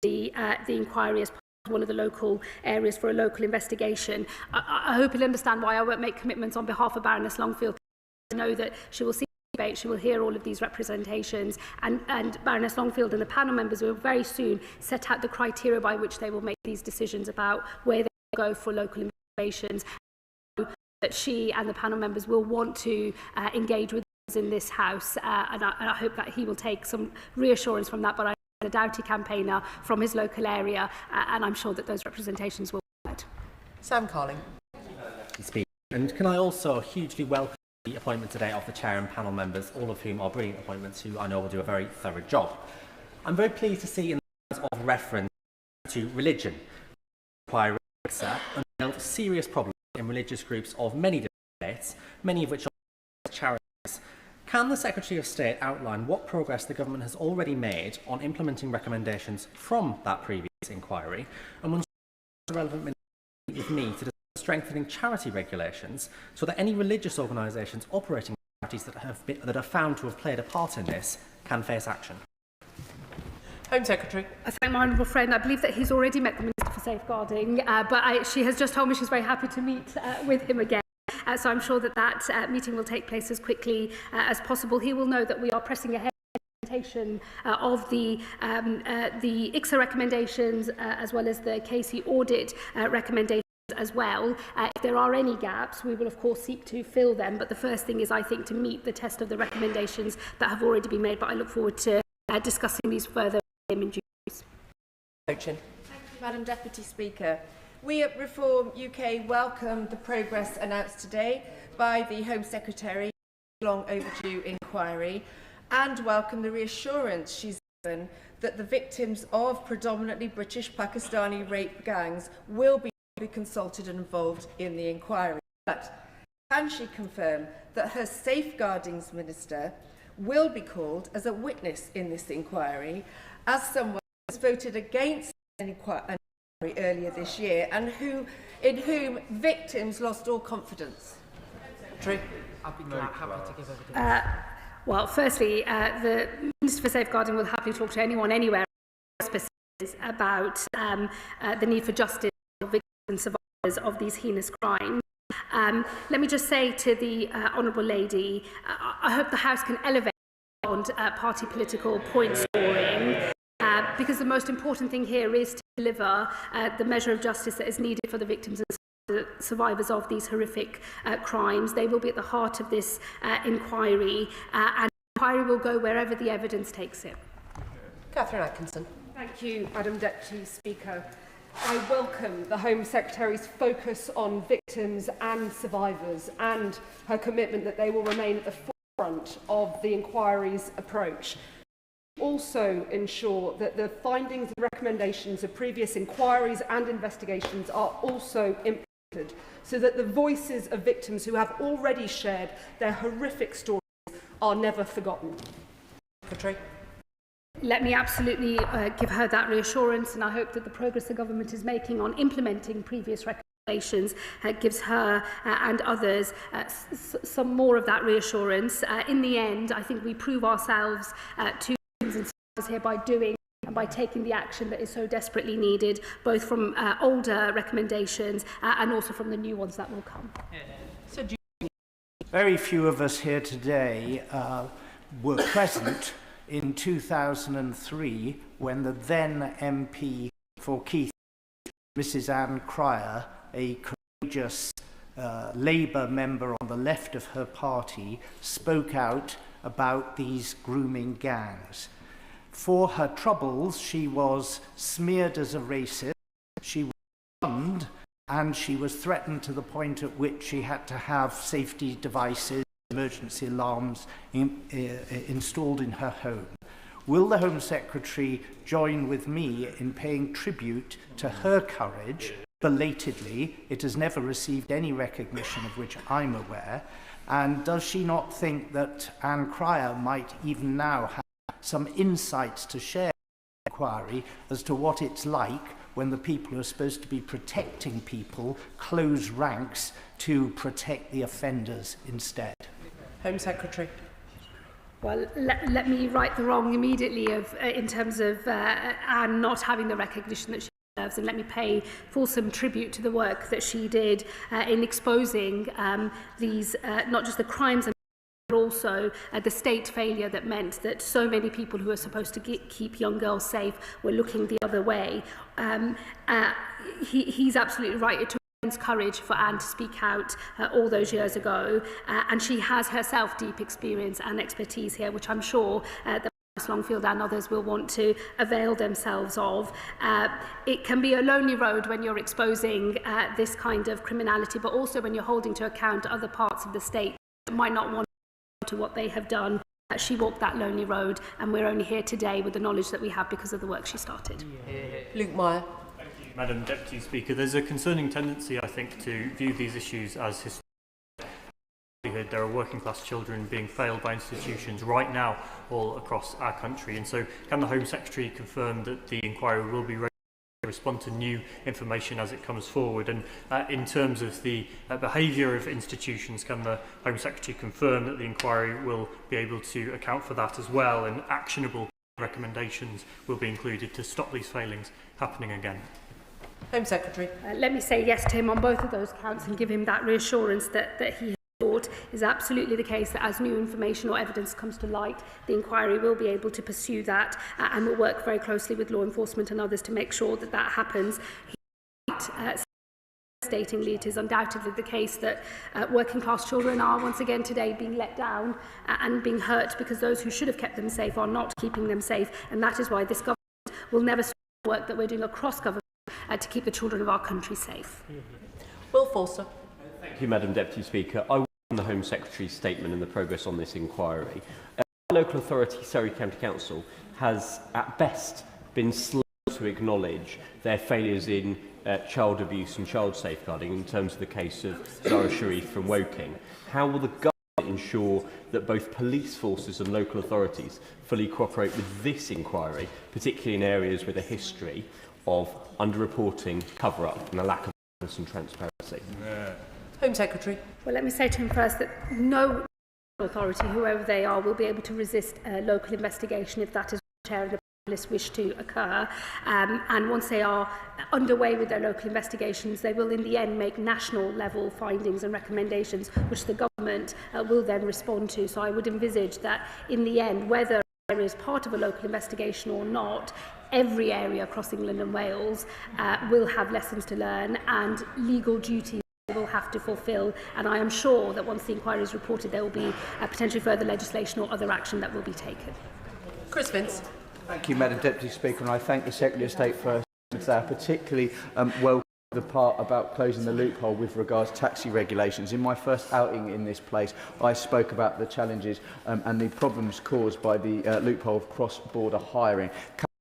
the inquiry as part of one of the local areas for a local investigation. I hope he'll understand why I won't make commitments on behalf of Baroness Longfield. I know that she will see the debate, she will hear all of these representations, and Baroness Longfield and the panel members will very soon set out the criteria by which they will make these decisions about where they go for local investigations. That she and the panel members will want to engage with us in this House, and I hope that he will take some reassurance from that. But I'm a Doughty campaigner from his local area, and I'm sure that those representations will be heard. Sam Carling. And can I also hugely welcome the appointment today of the chair and panel members, all of whom are brilliant appointments who I know will do a very thorough job. I'm very pleased to see in the terms of reference to religion, inquiry and serious problems in religious groups of many different states, many of which are charities. Can the Secretary of State outline what progress the government has already made on implementing recommendations from that previous inquiry, and when the relevant minister with me to discuss strengthening charity regulations so that any religious organisations operating charities that are found to have played a part in this can face action? Home Secretary. I thank my honourable friend. I believe that he's already met the Minister for Safeguarding, but she has just told me she's very happy to meet with him again. So I'm sure that that meeting will take place as quickly as possible. He will know that we are pressing ahead of the ICSA recommendations as well as the Casey audit recommendations as well. If there are any gaps, we will of course seek to fill them, but the first thing is, I think, to meet the test of the recommendations that have already been made, but I look forward to discussing these further in due course. Thank you, Madam Deputy Speaker. We at Reform UK welcome the progress announced today by the Home Secretary, long overdue inquiry, and welcome the reassurance she's given that the victims of predominantly British Pakistani rape gangs will be consulted and involved in the inquiry. But can she confirm that her Safeguardings Minister will be called as a witness in this inquiry, as someone who has voted against an inquiry earlier this year and in whom victims lost all confidence? I'd be happy to give evidence. Well, firstly, the Minister for Safeguarding will happily talk to anyone, anywhere, about the need for justice for victims and survivors of these heinous crimes. Let me just say to the Honourable Lady, I hope the House can elevate beyond party political point scoring, because the most important thing here is to deliver the measure of justice that is needed for the victims and the survivors of these horrific crimes. They will be at the heart of this inquiry, and the inquiry will go wherever the evidence takes it. Catherine Atkinson. Thank you, Madam Deputy Speaker. I welcome the Home Secretary's focus on victims and survivors and her commitment that they will remain at the forefront of the inquiry's approach. Also ensure that the findings and recommendations of previous inquiries and investigations are also implemented, so that the voices of victims who have already shared their horrific stories are never forgotten. Secretary. Let me absolutely give her that reassurance, and I hope that the progress the government is making on implementing previous recommendations gives her and others some more of that reassurance. In the end, I think we prove ourselves to victims and survivors here by doing and by taking the action that is so desperately needed, both from older recommendations and also from the new ones that will come. Very few of us here today were present in 2003 when the then MP for Keith, Mrs Anne Cryer, a courageous Labour member on the left of her party, spoke out about these grooming gangs. For her troubles, she was smeared as a racist, she was shunned, and she was threatened to the point at which she had to have safety devices, emergency alarms installed in her home. Will the Home Secretary join with me in paying tribute to her courage? Belatedly, it has never received any recognition of which I'm aware. And does she not think that Anne Cryer might even now have some insights to share in the inquiry as to what it's like when the people who are supposed to be protecting people close ranks to protect the offenders instead? Home Secretary. Well, let me right the wrong immediately in terms of Anne not having the recognition that she deserves, and let me pay fulsome tribute to the work that she did in exposing these, not just the crimes, but also the state failure that meant that so many people who are supposed to keep young girls safe were looking the other way. He's absolutely right. It took courage for Anne to speak out all those years ago, and she has herself deep experience and expertise here, which I'm sure that Longfield and others will want to avail themselves of. It can be a lonely road when you're exposing this kind of criminality, but also when you're holding to account other parts of the state that might not want to what they have done. She walked that lonely road, and we're only here today with the knowledge that we have because of the work she started. Luke Meyer. Madam Deputy Speaker, there's a concerning tendency, I think, to view these issues as historic. There are working class children being failed by institutions right now all across our country, and so can the Home Secretary confirm that the inquiry will be ready respond to new information as it comes forward. And in terms of the behaviour of institutions, can the Home Secretary confirm that the inquiry will be able to account for that as well, and actionable recommendations will be included to stop these failings happening again? Home Secretary. Let me say yes to him on both of those counts and give him that reassurance that he thought is absolutely the case, that as new information or evidence comes to light, the inquiry will be able to pursue that and will work very closely with law enforcement and others to make sure that that happens. Statingly, it is undoubtedly the case that working class children are once again today being let down and being hurt because those who should have kept them safe are not keeping them safe, and that is why this government will never stop the work that we're doing across government to keep the children of our country safe. Will Forster. Thank you, Madam Deputy Speaker. I welcome the Home Secretary's statement and the progress on this inquiry. Our local authority, Surrey County Council, has at best been slow to acknowledge their failures in child abuse and child safeguarding in terms of the case of Zara Sharif from Woking. How will the government ensure that both police forces and local authorities fully cooperate with this inquiry, particularly in areas with a history of underreporting, cover-up and a lack of openness and transparency? Home Secretary. Well, let me say to him first that no authority, whoever they are, will be able to resist local investigation if that is what the Chair of the Police wish to occur. And once they are underway with their local investigations, they will in the end make national level findings and recommendations which the government will then respond to. So I would envisage that in the end, whether there is part of a local investigation or not, every area across England and Wales will have lessons to learn and legal duties they will have to fulfil, and I am sure that once the inquiry is reported there will be potentially further legislation or other action that will be taken. Chris Vince. Thank you, Madam Deputy Speaker, and I thank the Secretary of State for that, particularly welcome the part about closing the loophole with regards to taxi regulations. In my first outing in this place, I spoke about the challenges and the problems caused by the loophole of cross-border hiring.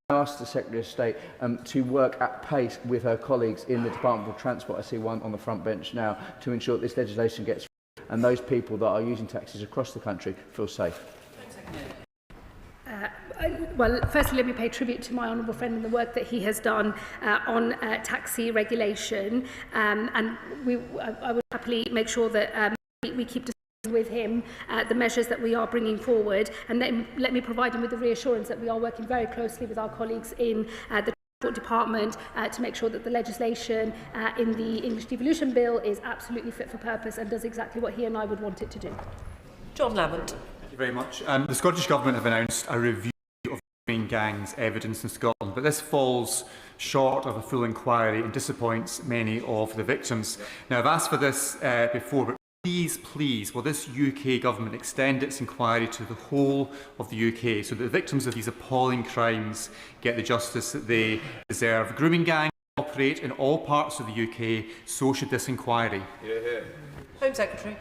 I asked the Secretary of State to work at pace with her colleagues in the Department of Transport, I see one on the front bench now, to ensure that this legislation gets through and those people that are using taxis across the country feel safe. Well, firstly, let me pay tribute to my honourable friend and the work that he has done on taxi regulation, and I would happily make sure that we keep discussing with him the measures that we are bringing forward, and then let me provide him with the reassurance that we are working very closely with our colleagues in the Transport Department to make sure that the legislation in the English Devolution Bill is absolutely fit for purpose and does exactly what he and I would want it to do. John Lamont. Thank you very much. The Scottish Government have announced a review of grooming gangs evidence in Scotland, but this falls short of a full inquiry and disappoints many of the victims. Now, I've asked for this before, but please, will this UK government extend its inquiry to the whole of the UK so that the victims of these appalling crimes get the justice that they deserve? Grooming gangs operate in all parts of the UK, so should this inquiry. Home Secretary.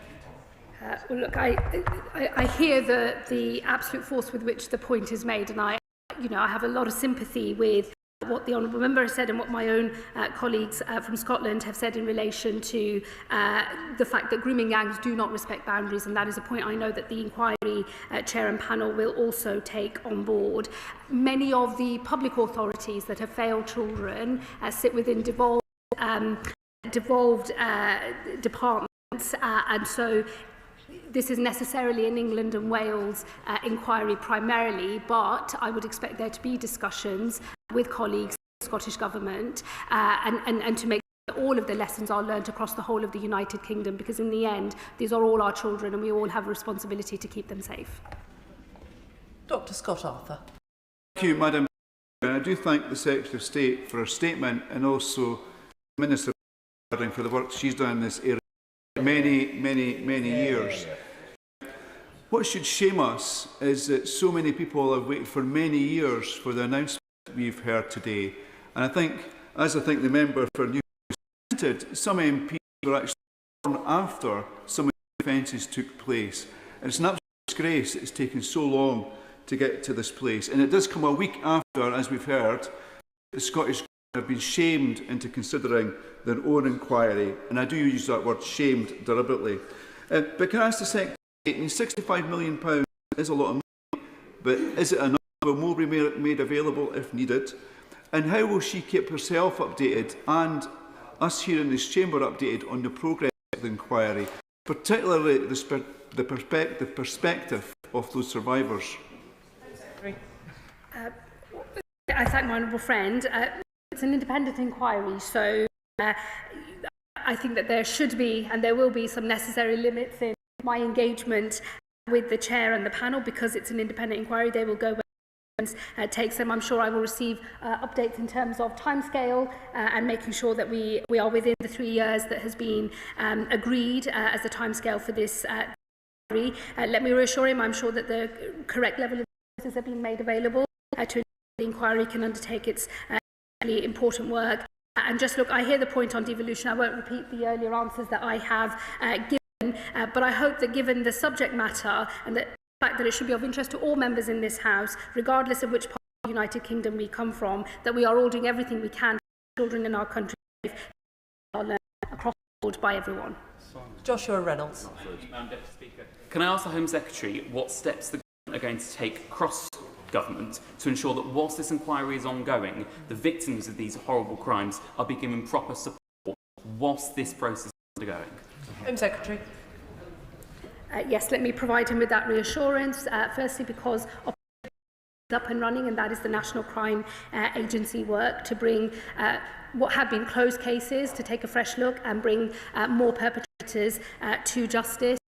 Well, look, I hear the absolute force with which the point is made, and I have a lot of sympathy with what the Honourable Member has said and what my own colleagues from Scotland have said in relation to the fact that grooming gangs do not respect boundaries, and that is a point I know that the inquiry chair and panel will also take on board. Many of the public authorities that have failed children sit within devolved departments, and so this is necessarily an England and Wales inquiry primarily, but I would expect there to be discussions with colleagues in the Scottish Government and to make sure that all of the lessons are learnt across the whole of the United Kingdom, because in the end, these are all our children and we all have a responsibility to keep them safe. Dr. Scott Arthur. Thank you, Madam Speaker. I do thank the Secretary of State for her statement and also the Minister for the work she's done in this area for many years. What should shame us is that so many people have waited for many years for the announcement we've heard today. And I think the member for New Zealand, some MPs were actually born after some of the offences took place. And it's an absolute disgrace that it's taken so long to get to this place. And it does come a week after, as we've heard, the Scottish Government have been shamed into considering their own inquiry. And I do use that word shamed deliberately. But can I ask the Secretary, £65 million is a lot of money, but is it enough? Will more be made available if needed? And how will she keep herself updated and us here in this chamber updated on the progress of the inquiry, particularly the perspective of those survivors? I thank my honourable friend. It's an independent inquiry, so I think that there should be and there will be some necessary limits in my engagement with the chair and the panel, because it's an independent inquiry. They will go where takes them. I'm sure I will receive updates in terms of timescale and making sure that we are within the 3 years that has been agreed as the timescale for this inquiry. Let me reassure him I'm sure that the correct level of resources have been made available to ensure the inquiry can undertake its really important work. And just look, I hear the point on devolution. I won't repeat the earlier answers that I have given, but I hope that given the subject matter and the fact that it should be of interest to all members in this House, regardless of which part of the United Kingdom we come from, that we are all doing everything we can for children in our country are learned across the board by everyone. Joshua Reynolds. Madam Deputy Speaker, can I ask the Home Secretary what steps the government are going to take across government to ensure that whilst this inquiry is ongoing, the victims of these horrible crimes are being given proper support whilst this process is undergoing? Home Secretary. Yes, let me provide him with that reassurance. Firstly, because is up and running, and that is the National Crime Agency work to bring what have been closed cases to take a fresh look and bring more perpetrators to justice.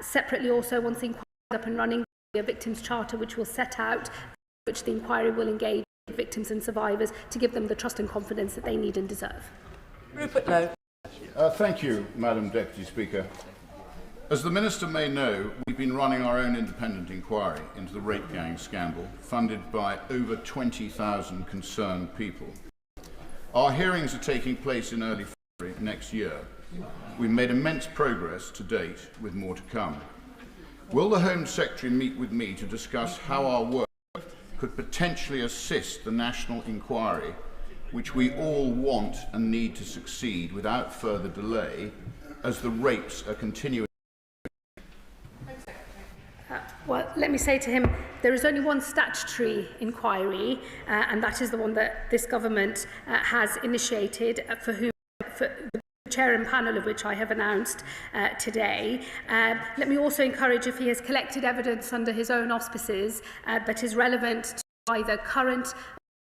Separately, also, once the inquiry is up and running, a victims charter which will set out which the inquiry will engage victims and survivors to give them the trust and confidence that they need and deserve. Rupert Lowe. Thank you, Madam Deputy Speaker. As the Minister may know, we've been running our own independent inquiry into the rape gang scandal, funded by over 20,000 concerned people. Our hearings are taking place in early February next year. We've made immense progress to date, with more to come. Will the Home Secretary meet with me to discuss how our work could potentially assist the national inquiry, which we all want and need to succeed without further delay, as the rapes are continuing? Well, let me say to him, there is only one statutory inquiry, and that is the one that this government has initiated, for the chair and panel of which I have announced today. Let me also encourage, if he has collected evidence under his own auspices that is relevant to either current or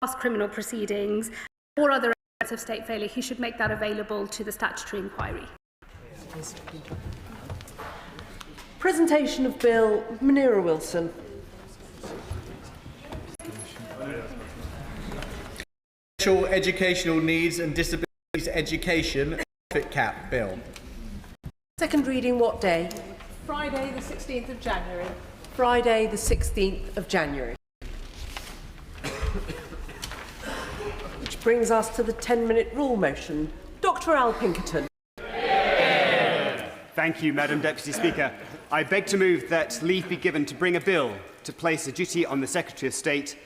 past criminal proceedings or other evidence of state failure, he should make that available to the statutory inquiry. Presentation of Bill, Munira Wilson. Special Educational Needs and Disabilities Education Cap Bill. Second reading what day? Friday the 16th of January. Friday the 16th of January. Which brings us to the 10-minute rule motion. Dr. Al Pinkerton. Thank you, Madam Deputy Speaker. I beg to move that leave be given to bring a bill to place a duty on the Secretary of State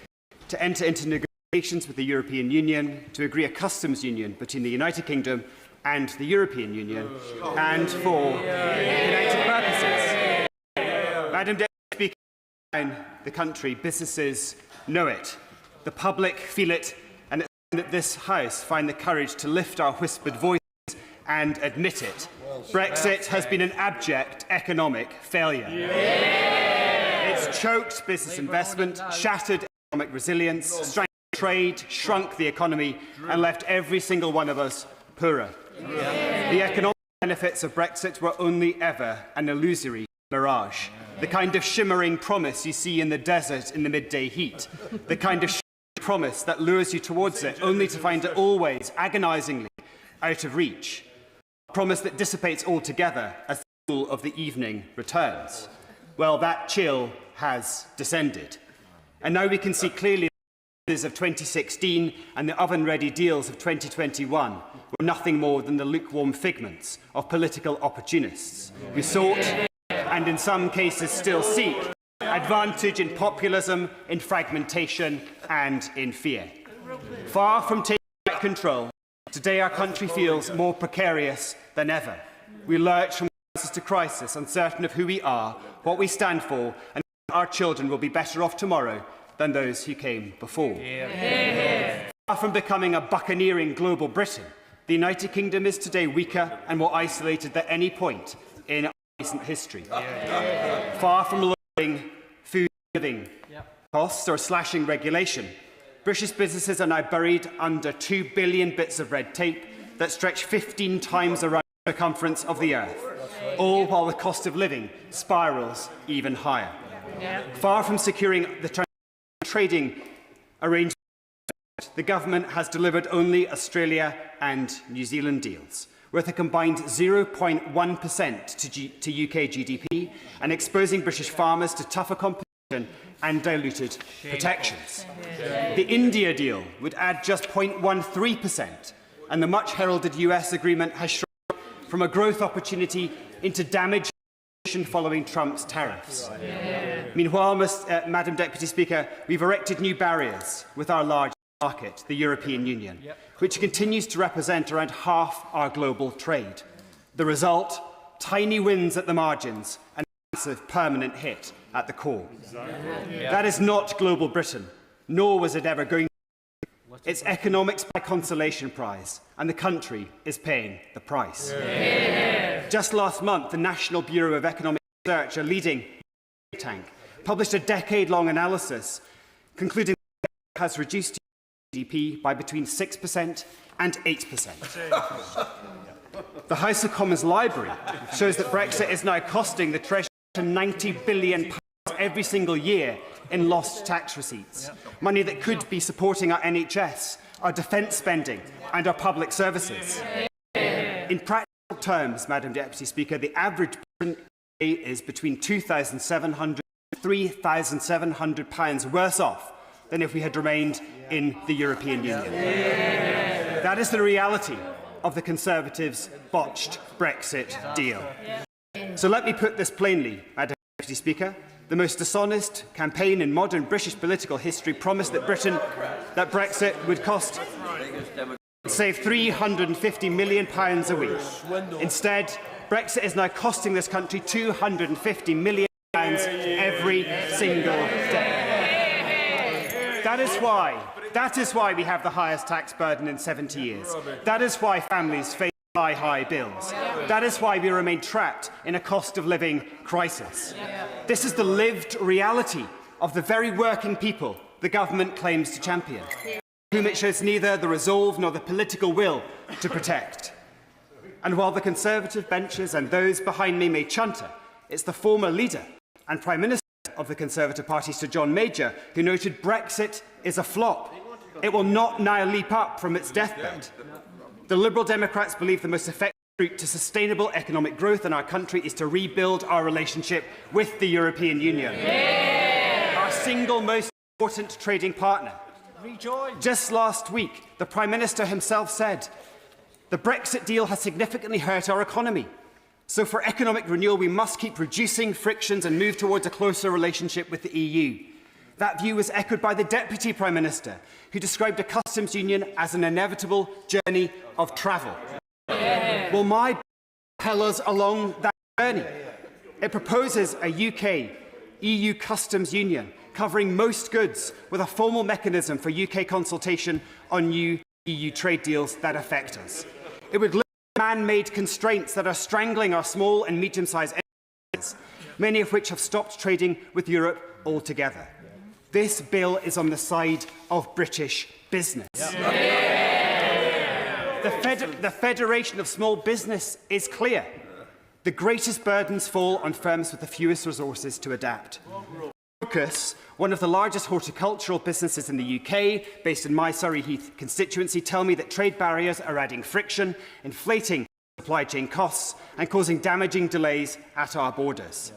to enter into negotiations with the European Union to agree a customs union between the United Kingdom and the European Union, and for united purposes. Madam Deputy Speaker, in the country, businesses know it, the public feel it, and it's time that this House find the courage to lift our whispered voices and admit it. Brexit has been an abject economic failure. It's choked business investment, shattered economic resilience, strengthened trade, shrunk the economy, and left every single one of us poorer. The economic benefits of Brexit were only ever an illusory mirage, the kind of shimmering promise you see in the desert in the midday heat, the kind of promise that lures you towards it only to find it always agonisingly out of reach, a promise that dissipates altogether as the cool of the evening returns. Well, that chill has descended, and now we can see clearly of 2016 and the oven-ready deals of 2021 were nothing more than the lukewarm figments of political opportunists who sought, and in some cases still seek, advantage in populism, in fragmentation and in fear. Far from taking back control, today our country feels more precarious than ever. We lurch from crisis to crisis, uncertain of who we are, what we stand for, and our children will be better off tomorrow than those who came before. Far from becoming a buccaneering global Britain, the United Kingdom is today weaker and more isolated than any point in our recent history. Far from lowering food and living costs or slashing regulation, British businesses are now buried under 2 billion bits of red tape that stretch 15 times around the circumference of the earth, all while the cost of living spirals even higher. Far from securing the trading arrangement, the government has delivered only Australia and New Zealand deals, worth a combined 0.1% to UK GDP, and exposing British farmers to tougher competition and diluted protections. The India deal would add just 0.13%, and the much-heralded US agreement has shrunk from a growth opportunity into damage following Trump's tariffs. Meanwhile, Madam Deputy Speaker, we've erected new barriers with our large market, the European Union, which continues to represent around half our global trade. The result? Tiny wins at the margins and a massive permanent hit at the core. That is not global Britain, nor was it ever going to be. It's economics by consolation prize, and the country is paying the price. Just last month, the National Bureau of Economic Research, a leading think tank, published a decade-long analysis concluding that it has reduced GDP by between 6% and 8%. The House of Commons Library shows that Brexit is now costing the Treasury £90 billion every single year in lost tax receipts, money that could be supporting our NHS, our defence spending and our public services. In practical terms, Madam Deputy Speaker, the average person is between £2,700 and £3,700 worse off than if we had remained in the European Union. That is the reality of the Conservatives' botched Brexit deal. So let me put this plainly, Madam Deputy Speaker. The most dishonest campaign in modern British political history promised that Brexit would save £350 million a week. Instead, Brexit is now costing this country £250 million every single day. That is why we have the highest tax burden in 70 years. That is why families face high bills. That is why we remain trapped in a cost of living crisis. This is the lived reality of the very working people the government claims to champion, whom it shows neither the resolve nor the political will to protect. And while the Conservative benches and those behind me may chunter, it's the former leader and Prime Minister of the Conservative Party, Sir John Major, who noted Brexit is a flop. It will not now leap up from its deathbed. The Liberal Democrats believe the most effective route to sustainable economic growth in our country is to rebuild our relationship with the European Union, our single most important trading partner. Just last week, the Prime Minister himself said, the Brexit deal has significantly hurt our economy. So for economic renewal, we must keep reducing frictions and move towards a closer relationship with the EU. That view was echoed by the Deputy Prime Minister, who described a customs union as an inevitable journey of travel. Will my bill propel us along that journey? It proposes a UK-EU customs union covering most goods with a formal mechanism for UK consultation on new EU trade deals that affect us. It would lift man-made constraints that are strangling our small and medium-sized enterprises, many of which have stopped trading with Europe altogether. This bill is on the side of British business. The Federation of Small Business is clear. The greatest burdens fall on firms with the fewest resources to adapt. Focus, one of the largest horticultural businesses in the UK, based in my Surrey Heath constituency, tell me that trade barriers are adding friction, inflating supply chain costs and causing damaging delays at our borders.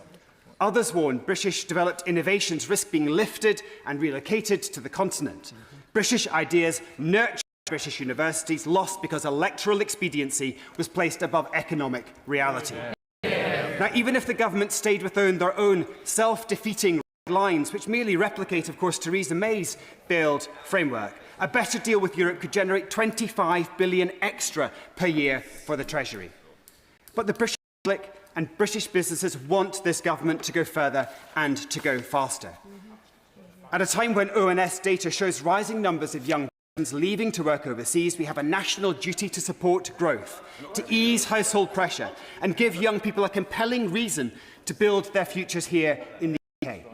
Others warn British-developed innovations risk being lifted and relocated to the continent. British ideas nurture British universities, lost because electoral expediency was placed above economic reality. Now, even if the government stayed within their own self-defeating lines, which merely replicate, of course, Theresa May's build framework, a better deal with Europe could generate £25 billion extra per year for the Treasury. But the British public and British businesses want this government to go further and to go faster. At a time when ONS data shows rising numbers of young leaving to work overseas, we have a national duty to support growth, to ease household pressure and give young people a compelling reason to build their futures here in the UK.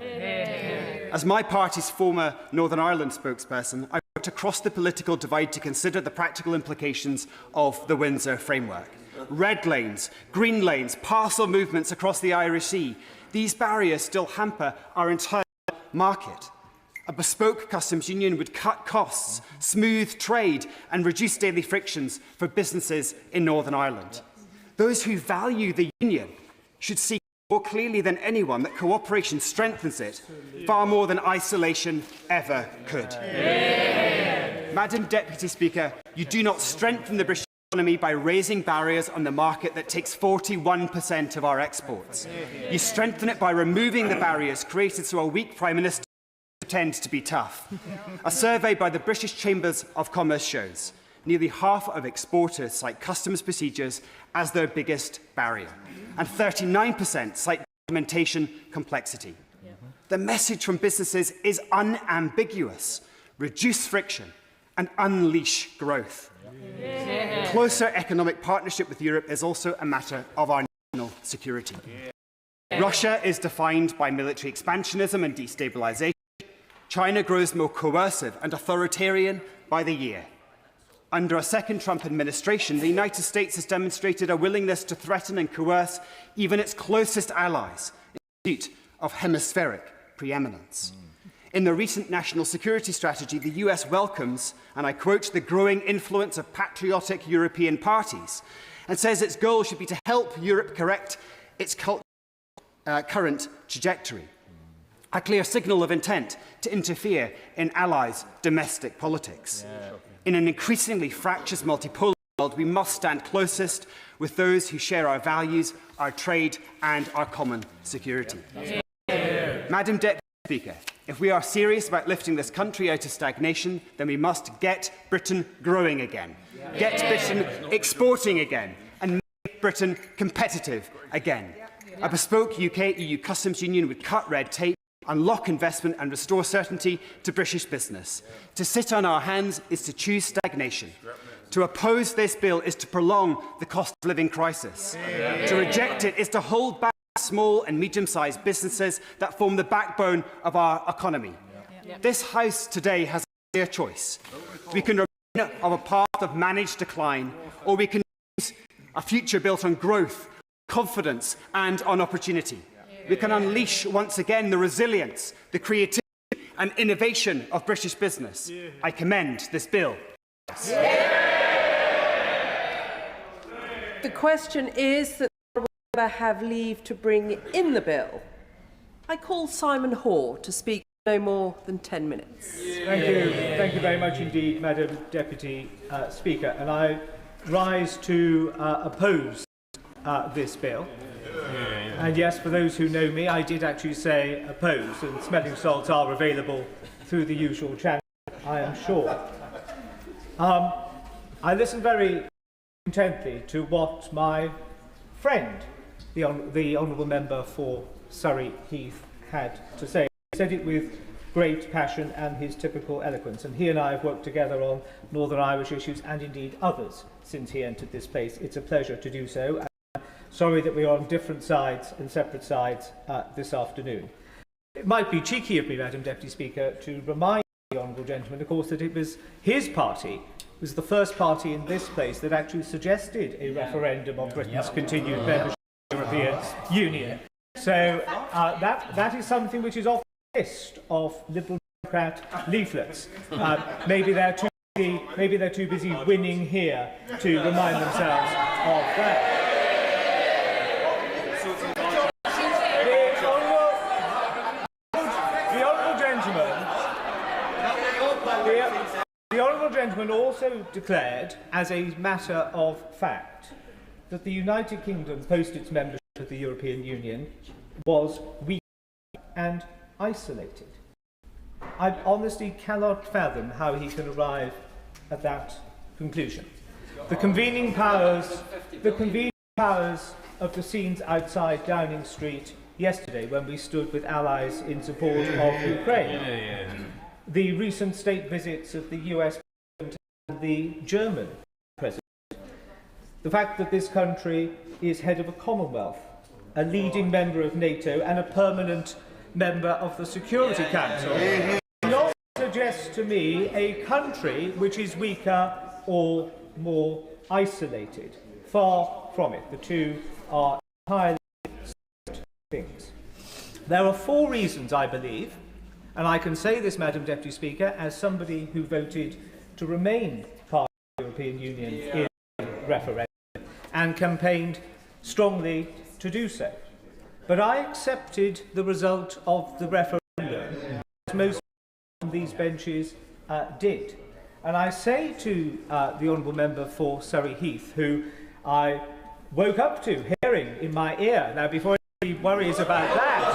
As my party's former Northern Ireland spokesperson, I worked across the political divide to consider the practical implications of the Windsor framework. Red lanes, green lanes, parcel movements across the Irish Sea. These barriers still hamper our entire market. A bespoke customs union would cut costs, smooth trade and reduce daily frictions for businesses in Northern Ireland. Those who value the union should see more clearly than anyone that cooperation strengthens it far more than isolation ever could. Madam Deputy Speaker, you do not strengthen the British economy by raising barriers on the market that takes 41% of our exports. You strengthen it by removing the barriers created so a weak Prime Minister pretend to be tough. A survey by the British Chambers of Commerce shows nearly half of exporters cite customs procedures as their biggest barrier, and 39% cite documentation complexity. The message from businesses is unambiguous: reduce friction and unleash growth. Closer economic partnership with Europe is also a matter of our national security. Russia is defined by military expansionism and destabilisation. China grows more coercive and authoritarian by the year. Under a second Trump administration, the United States has demonstrated a willingness to threaten and coerce even its closest allies in pursuit of hemispheric preeminence. In the recent national security strategy, the US welcomes, and I quote, the growing influence of patriotic European parties, and says its goal should be to help Europe correct its current trajectory. A clear signal of intent to interfere in allies' domestic politics. In an increasingly fractious multipolar world, we must stand closest with those who share our values, our trade and our common security. Madam Deputy Speaker, if we are serious about lifting this country out of stagnation, then we must get Britain growing again, get Britain exporting again, and make Britain competitive again. A bespoke UK-EU customs union would cut red tape, unlock investment and restore certainty to British business. To sit on our hands is to choose stagnation. To oppose this bill is to prolong the cost of living crisis. To reject it is to hold back small and medium-sized businesses that form the backbone of our economy. This House today has a clear choice. We can remain on a path of managed decline, or we can choose a future built on growth, confidence and on opportunity. We can unleash once again the resilience, the creativity and innovation of British business. I commend this bill. The question is that the member have leave to bring in the bill. I call Simon Hoare to speak no more than 10 minutes. Thank you very much indeed, Madam Deputy Speaker. And I rise to oppose this bill. And yes, for those who know me, I did actually say oppose, and smelling salts are available through the usual channel, I am sure. I listened very intently to what my friend, the Honourable Member for Surrey Heath, had to say. He said it with great passion and his typical eloquence, and he and I have worked together on Northern Irish issues and indeed others since he entered this place. It's a pleasure to do so. Sorry that we are on different sides and separate sides this afternoon. It might be cheeky of me, Madam Deputy Speaker, to remind the Honourable Gentleman, of course, that it was his party, was the first party in this place that actually suggested a referendum on Britain's continued membership of the European Union. So that is something which is off the list of Liberal Democrat leaflets. Maybe they're too busy winning here to remind themselves of that. The Honourable Gentleman also declared, as a matter of fact, that the United Kingdom, post its membership of the European Union, was weak and isolated. I honestly cannot fathom how he can arrive at that conclusion. The convening powers of the scenes outside Downing Street yesterday, when we stood with allies in support of Ukraine. The recent state visits of the US and the German President. The fact that this country is head of a Commonwealth, a leading member of NATO and a permanent member of the Security Council, not suggests to me a country which is weaker or more isolated. Far from it. The two are entirely separate things. There are 4 reasons, I believe, and I can say this, Madam Deputy Speaker, as somebody who voted to remain part of the European Union in the referendum and campaigned strongly to do so. But I accepted the result of the referendum, as most on these benches did. And I say to the Honourable Member for Surrey Heath, who I woke up to hearing in my ear, now before anybody worries about that,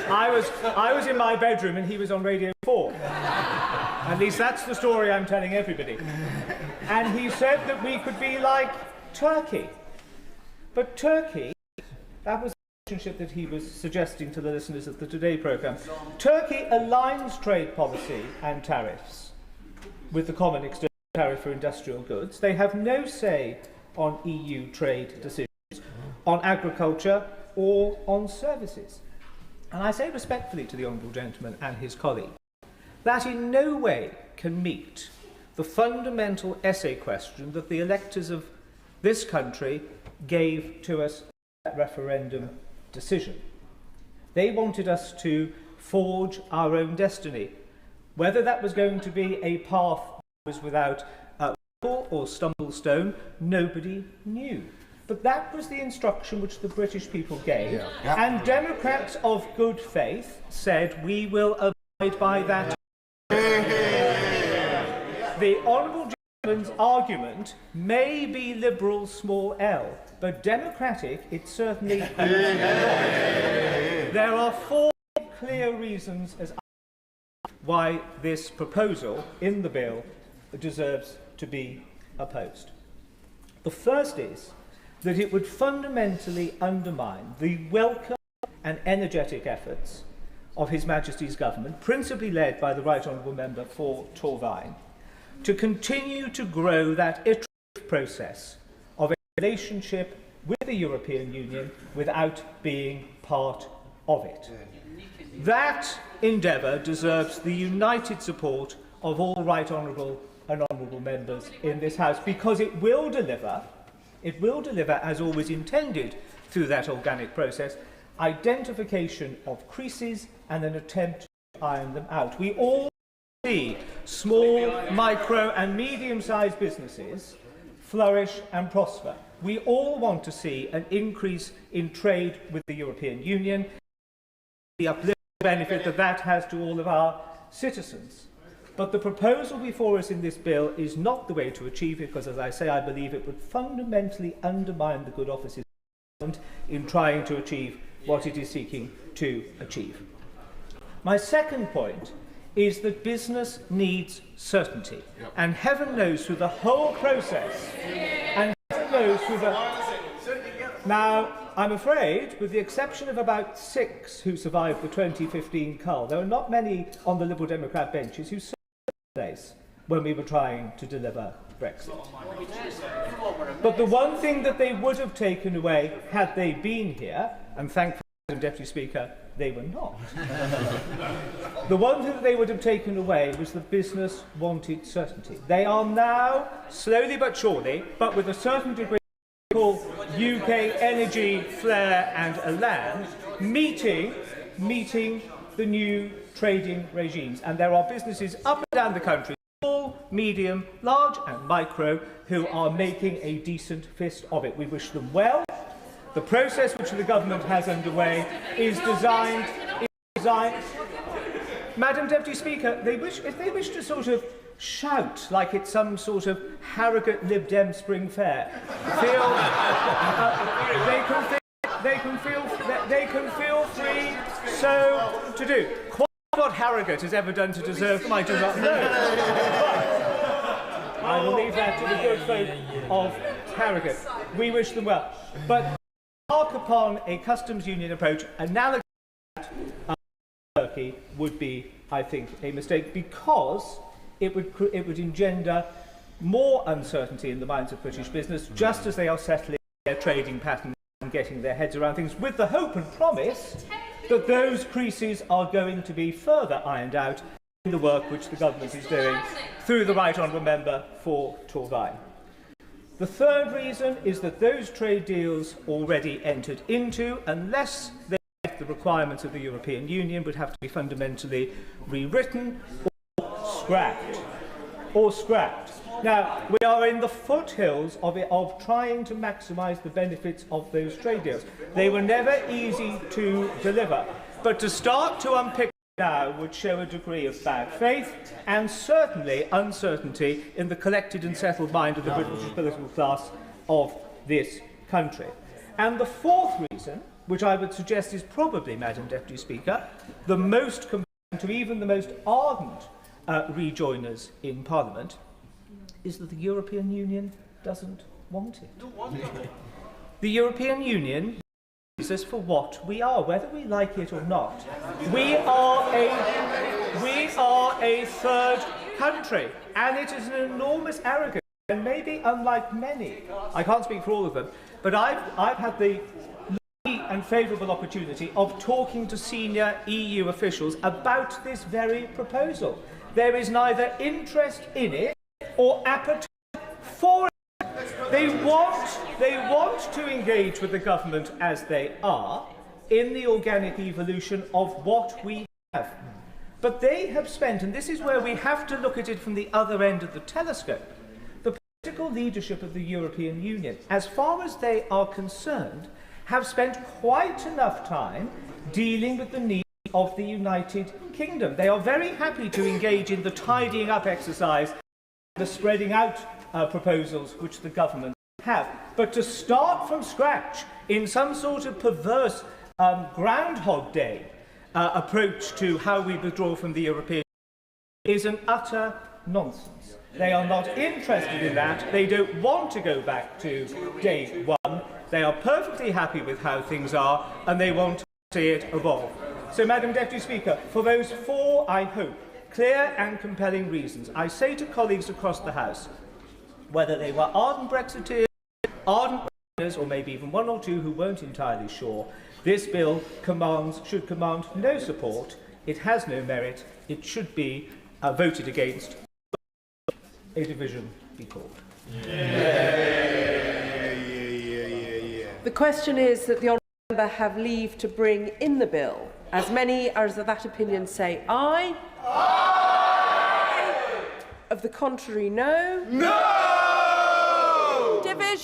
I was in my bedroom and he was on Radio 4. At least that's the story I'm telling everybody. And he said that we could be like Turkey. But Turkey, that was the relationship that he was suggesting to the listeners of the Today programme. Turkey aligns trade policy and tariffs with the common external tariff for industrial goods. They have no say on EU trade decisions, on agriculture or on services. And I say respectfully to the Honourable Gentleman and his colleague, that in no way can meet the fundamental essay question that the electors of this country gave to us in that referendum decision. They wanted us to forge our own destiny. Whether that was going to be a path that was without wall or stumblestone, nobody knew. But that was the instruction which the British people gave, and Democrats of good faith said, we will abide by that. The Honourable Gentleman's argument may be liberal small l, but democratic it certainly is not. There are 4 clear reasons as why this proposal in the bill deserves to be opposed. The first is that it would fundamentally undermine the welcome and energetic efforts of His Majesty's government, principally led by the Right Honourable Member for Torvine, to continue to grow that iterative process of a relationship with the European Union without being part of it. That endeavour deserves the united support of all Right Honourable and Honourable Members in this House, because it will deliver, as always intended through that organic process, identification of creases and an attempt to iron them out. We all see small, micro and medium-sized businesses flourish and prosper. We all want to see an increase in trade with the European Union, the uplifting benefit that that has to all of our citizens. But the proposal before us in this bill is not the way to achieve it, because, as I say, I believe it would fundamentally undermine the good offices of the government in trying to achieve what it is seeking to achieve. My second point is that business needs certainty. And heaven knows through the whole process, and heaven knows through the... Now, I'm afraid, with the exception of about 6 who survived the 2015 cull, there are not many on the Liberal Democrat benches who served the place when we were trying to deliver Brexit. But the one thing that they would have taken away had they been here, and thankfully, Madam Deputy Speaker, they were not. The one thing that they would have taken away was the business wanted certainty. They are now, slowly but surely, but with a certain degree of UK energy, flair and elan, meeting the new trading regimes. And there are businesses up and down the country, small, medium, large and micro, who are making a decent fist of it. We wish them well. The process which the government has underway is designed. Madam Deputy Speaker, if they wish to sort of shout like it's some sort of Harrogate Lib Dem Spring Fair, they can feel free so to do. Quite what Harrogate has ever done to deserve them, I do not know. But I will leave that to the good folk of Harrogate. We wish them well. But hark upon a customs union approach analogous to Turkey would be, I think, a mistake, because it would engender more uncertainty in the minds of British business, just as they are settling their trading patterns and getting their heads around things, with the hope and promise that those creases are going to be further ironed out in the work which the government is doing through the Right Honourable Member for Torvai. The third reason is that those trade deals already entered into, unless they meet the requirements of the European Union, would have to be fundamentally rewritten or scrapped. Now, we are in the foothills of trying to maximise the benefits of those trade deals. They were never easy to deliver, but to start to unpick now would show a degree of bad faith and certainly uncertainty in the collected and settled mind of the British political class of this country. And the fourth reason, which I would suggest is probably, Madam Deputy Speaker, the most compelling to even the most ardent rejoiners in Parliament, is that the European Union doesn't want it. The European Union is us for what we are, whether we like it or not. We are a third country, and it is an enormous arrogance, and maybe unlike many, I can't speak for all of them, but I've had the lucky and favourable opportunity of talking to senior EU officials about this very proposal. There is neither interest in it or appetite for it. They want to engage with the government as they are in the organic evolution of what we have. But they have spent, and this is where we have to look at it from the other end of the telescope, the political leadership of the European Union, as far as they are concerned, have spent quite enough time dealing with the needs of the United Kingdom. They are very happy to engage in the tidying up exercise, the spreading out proposals which the government have. But to start from scratch in some sort of perverse Groundhog Day approach to how we withdraw from the European Union is an utter nonsense. They are not interested in that. They don't want to go back to day one. They are perfectly happy with how things are, and they want to see it evolve. So, Madam Deputy Speaker, for those four, I hope, clear and compelling reasons, I say to colleagues across the House, whether they were ardent Brexiteers, ardent Remainers, or maybe even one or two who weren't entirely sure, this bill should command no support. It has no merit. It should be voted against. A division be called. The question is that the honourable member have leave to bring in the bill. As many as of that opinion say aye. Aye! Of the contrary, no. No!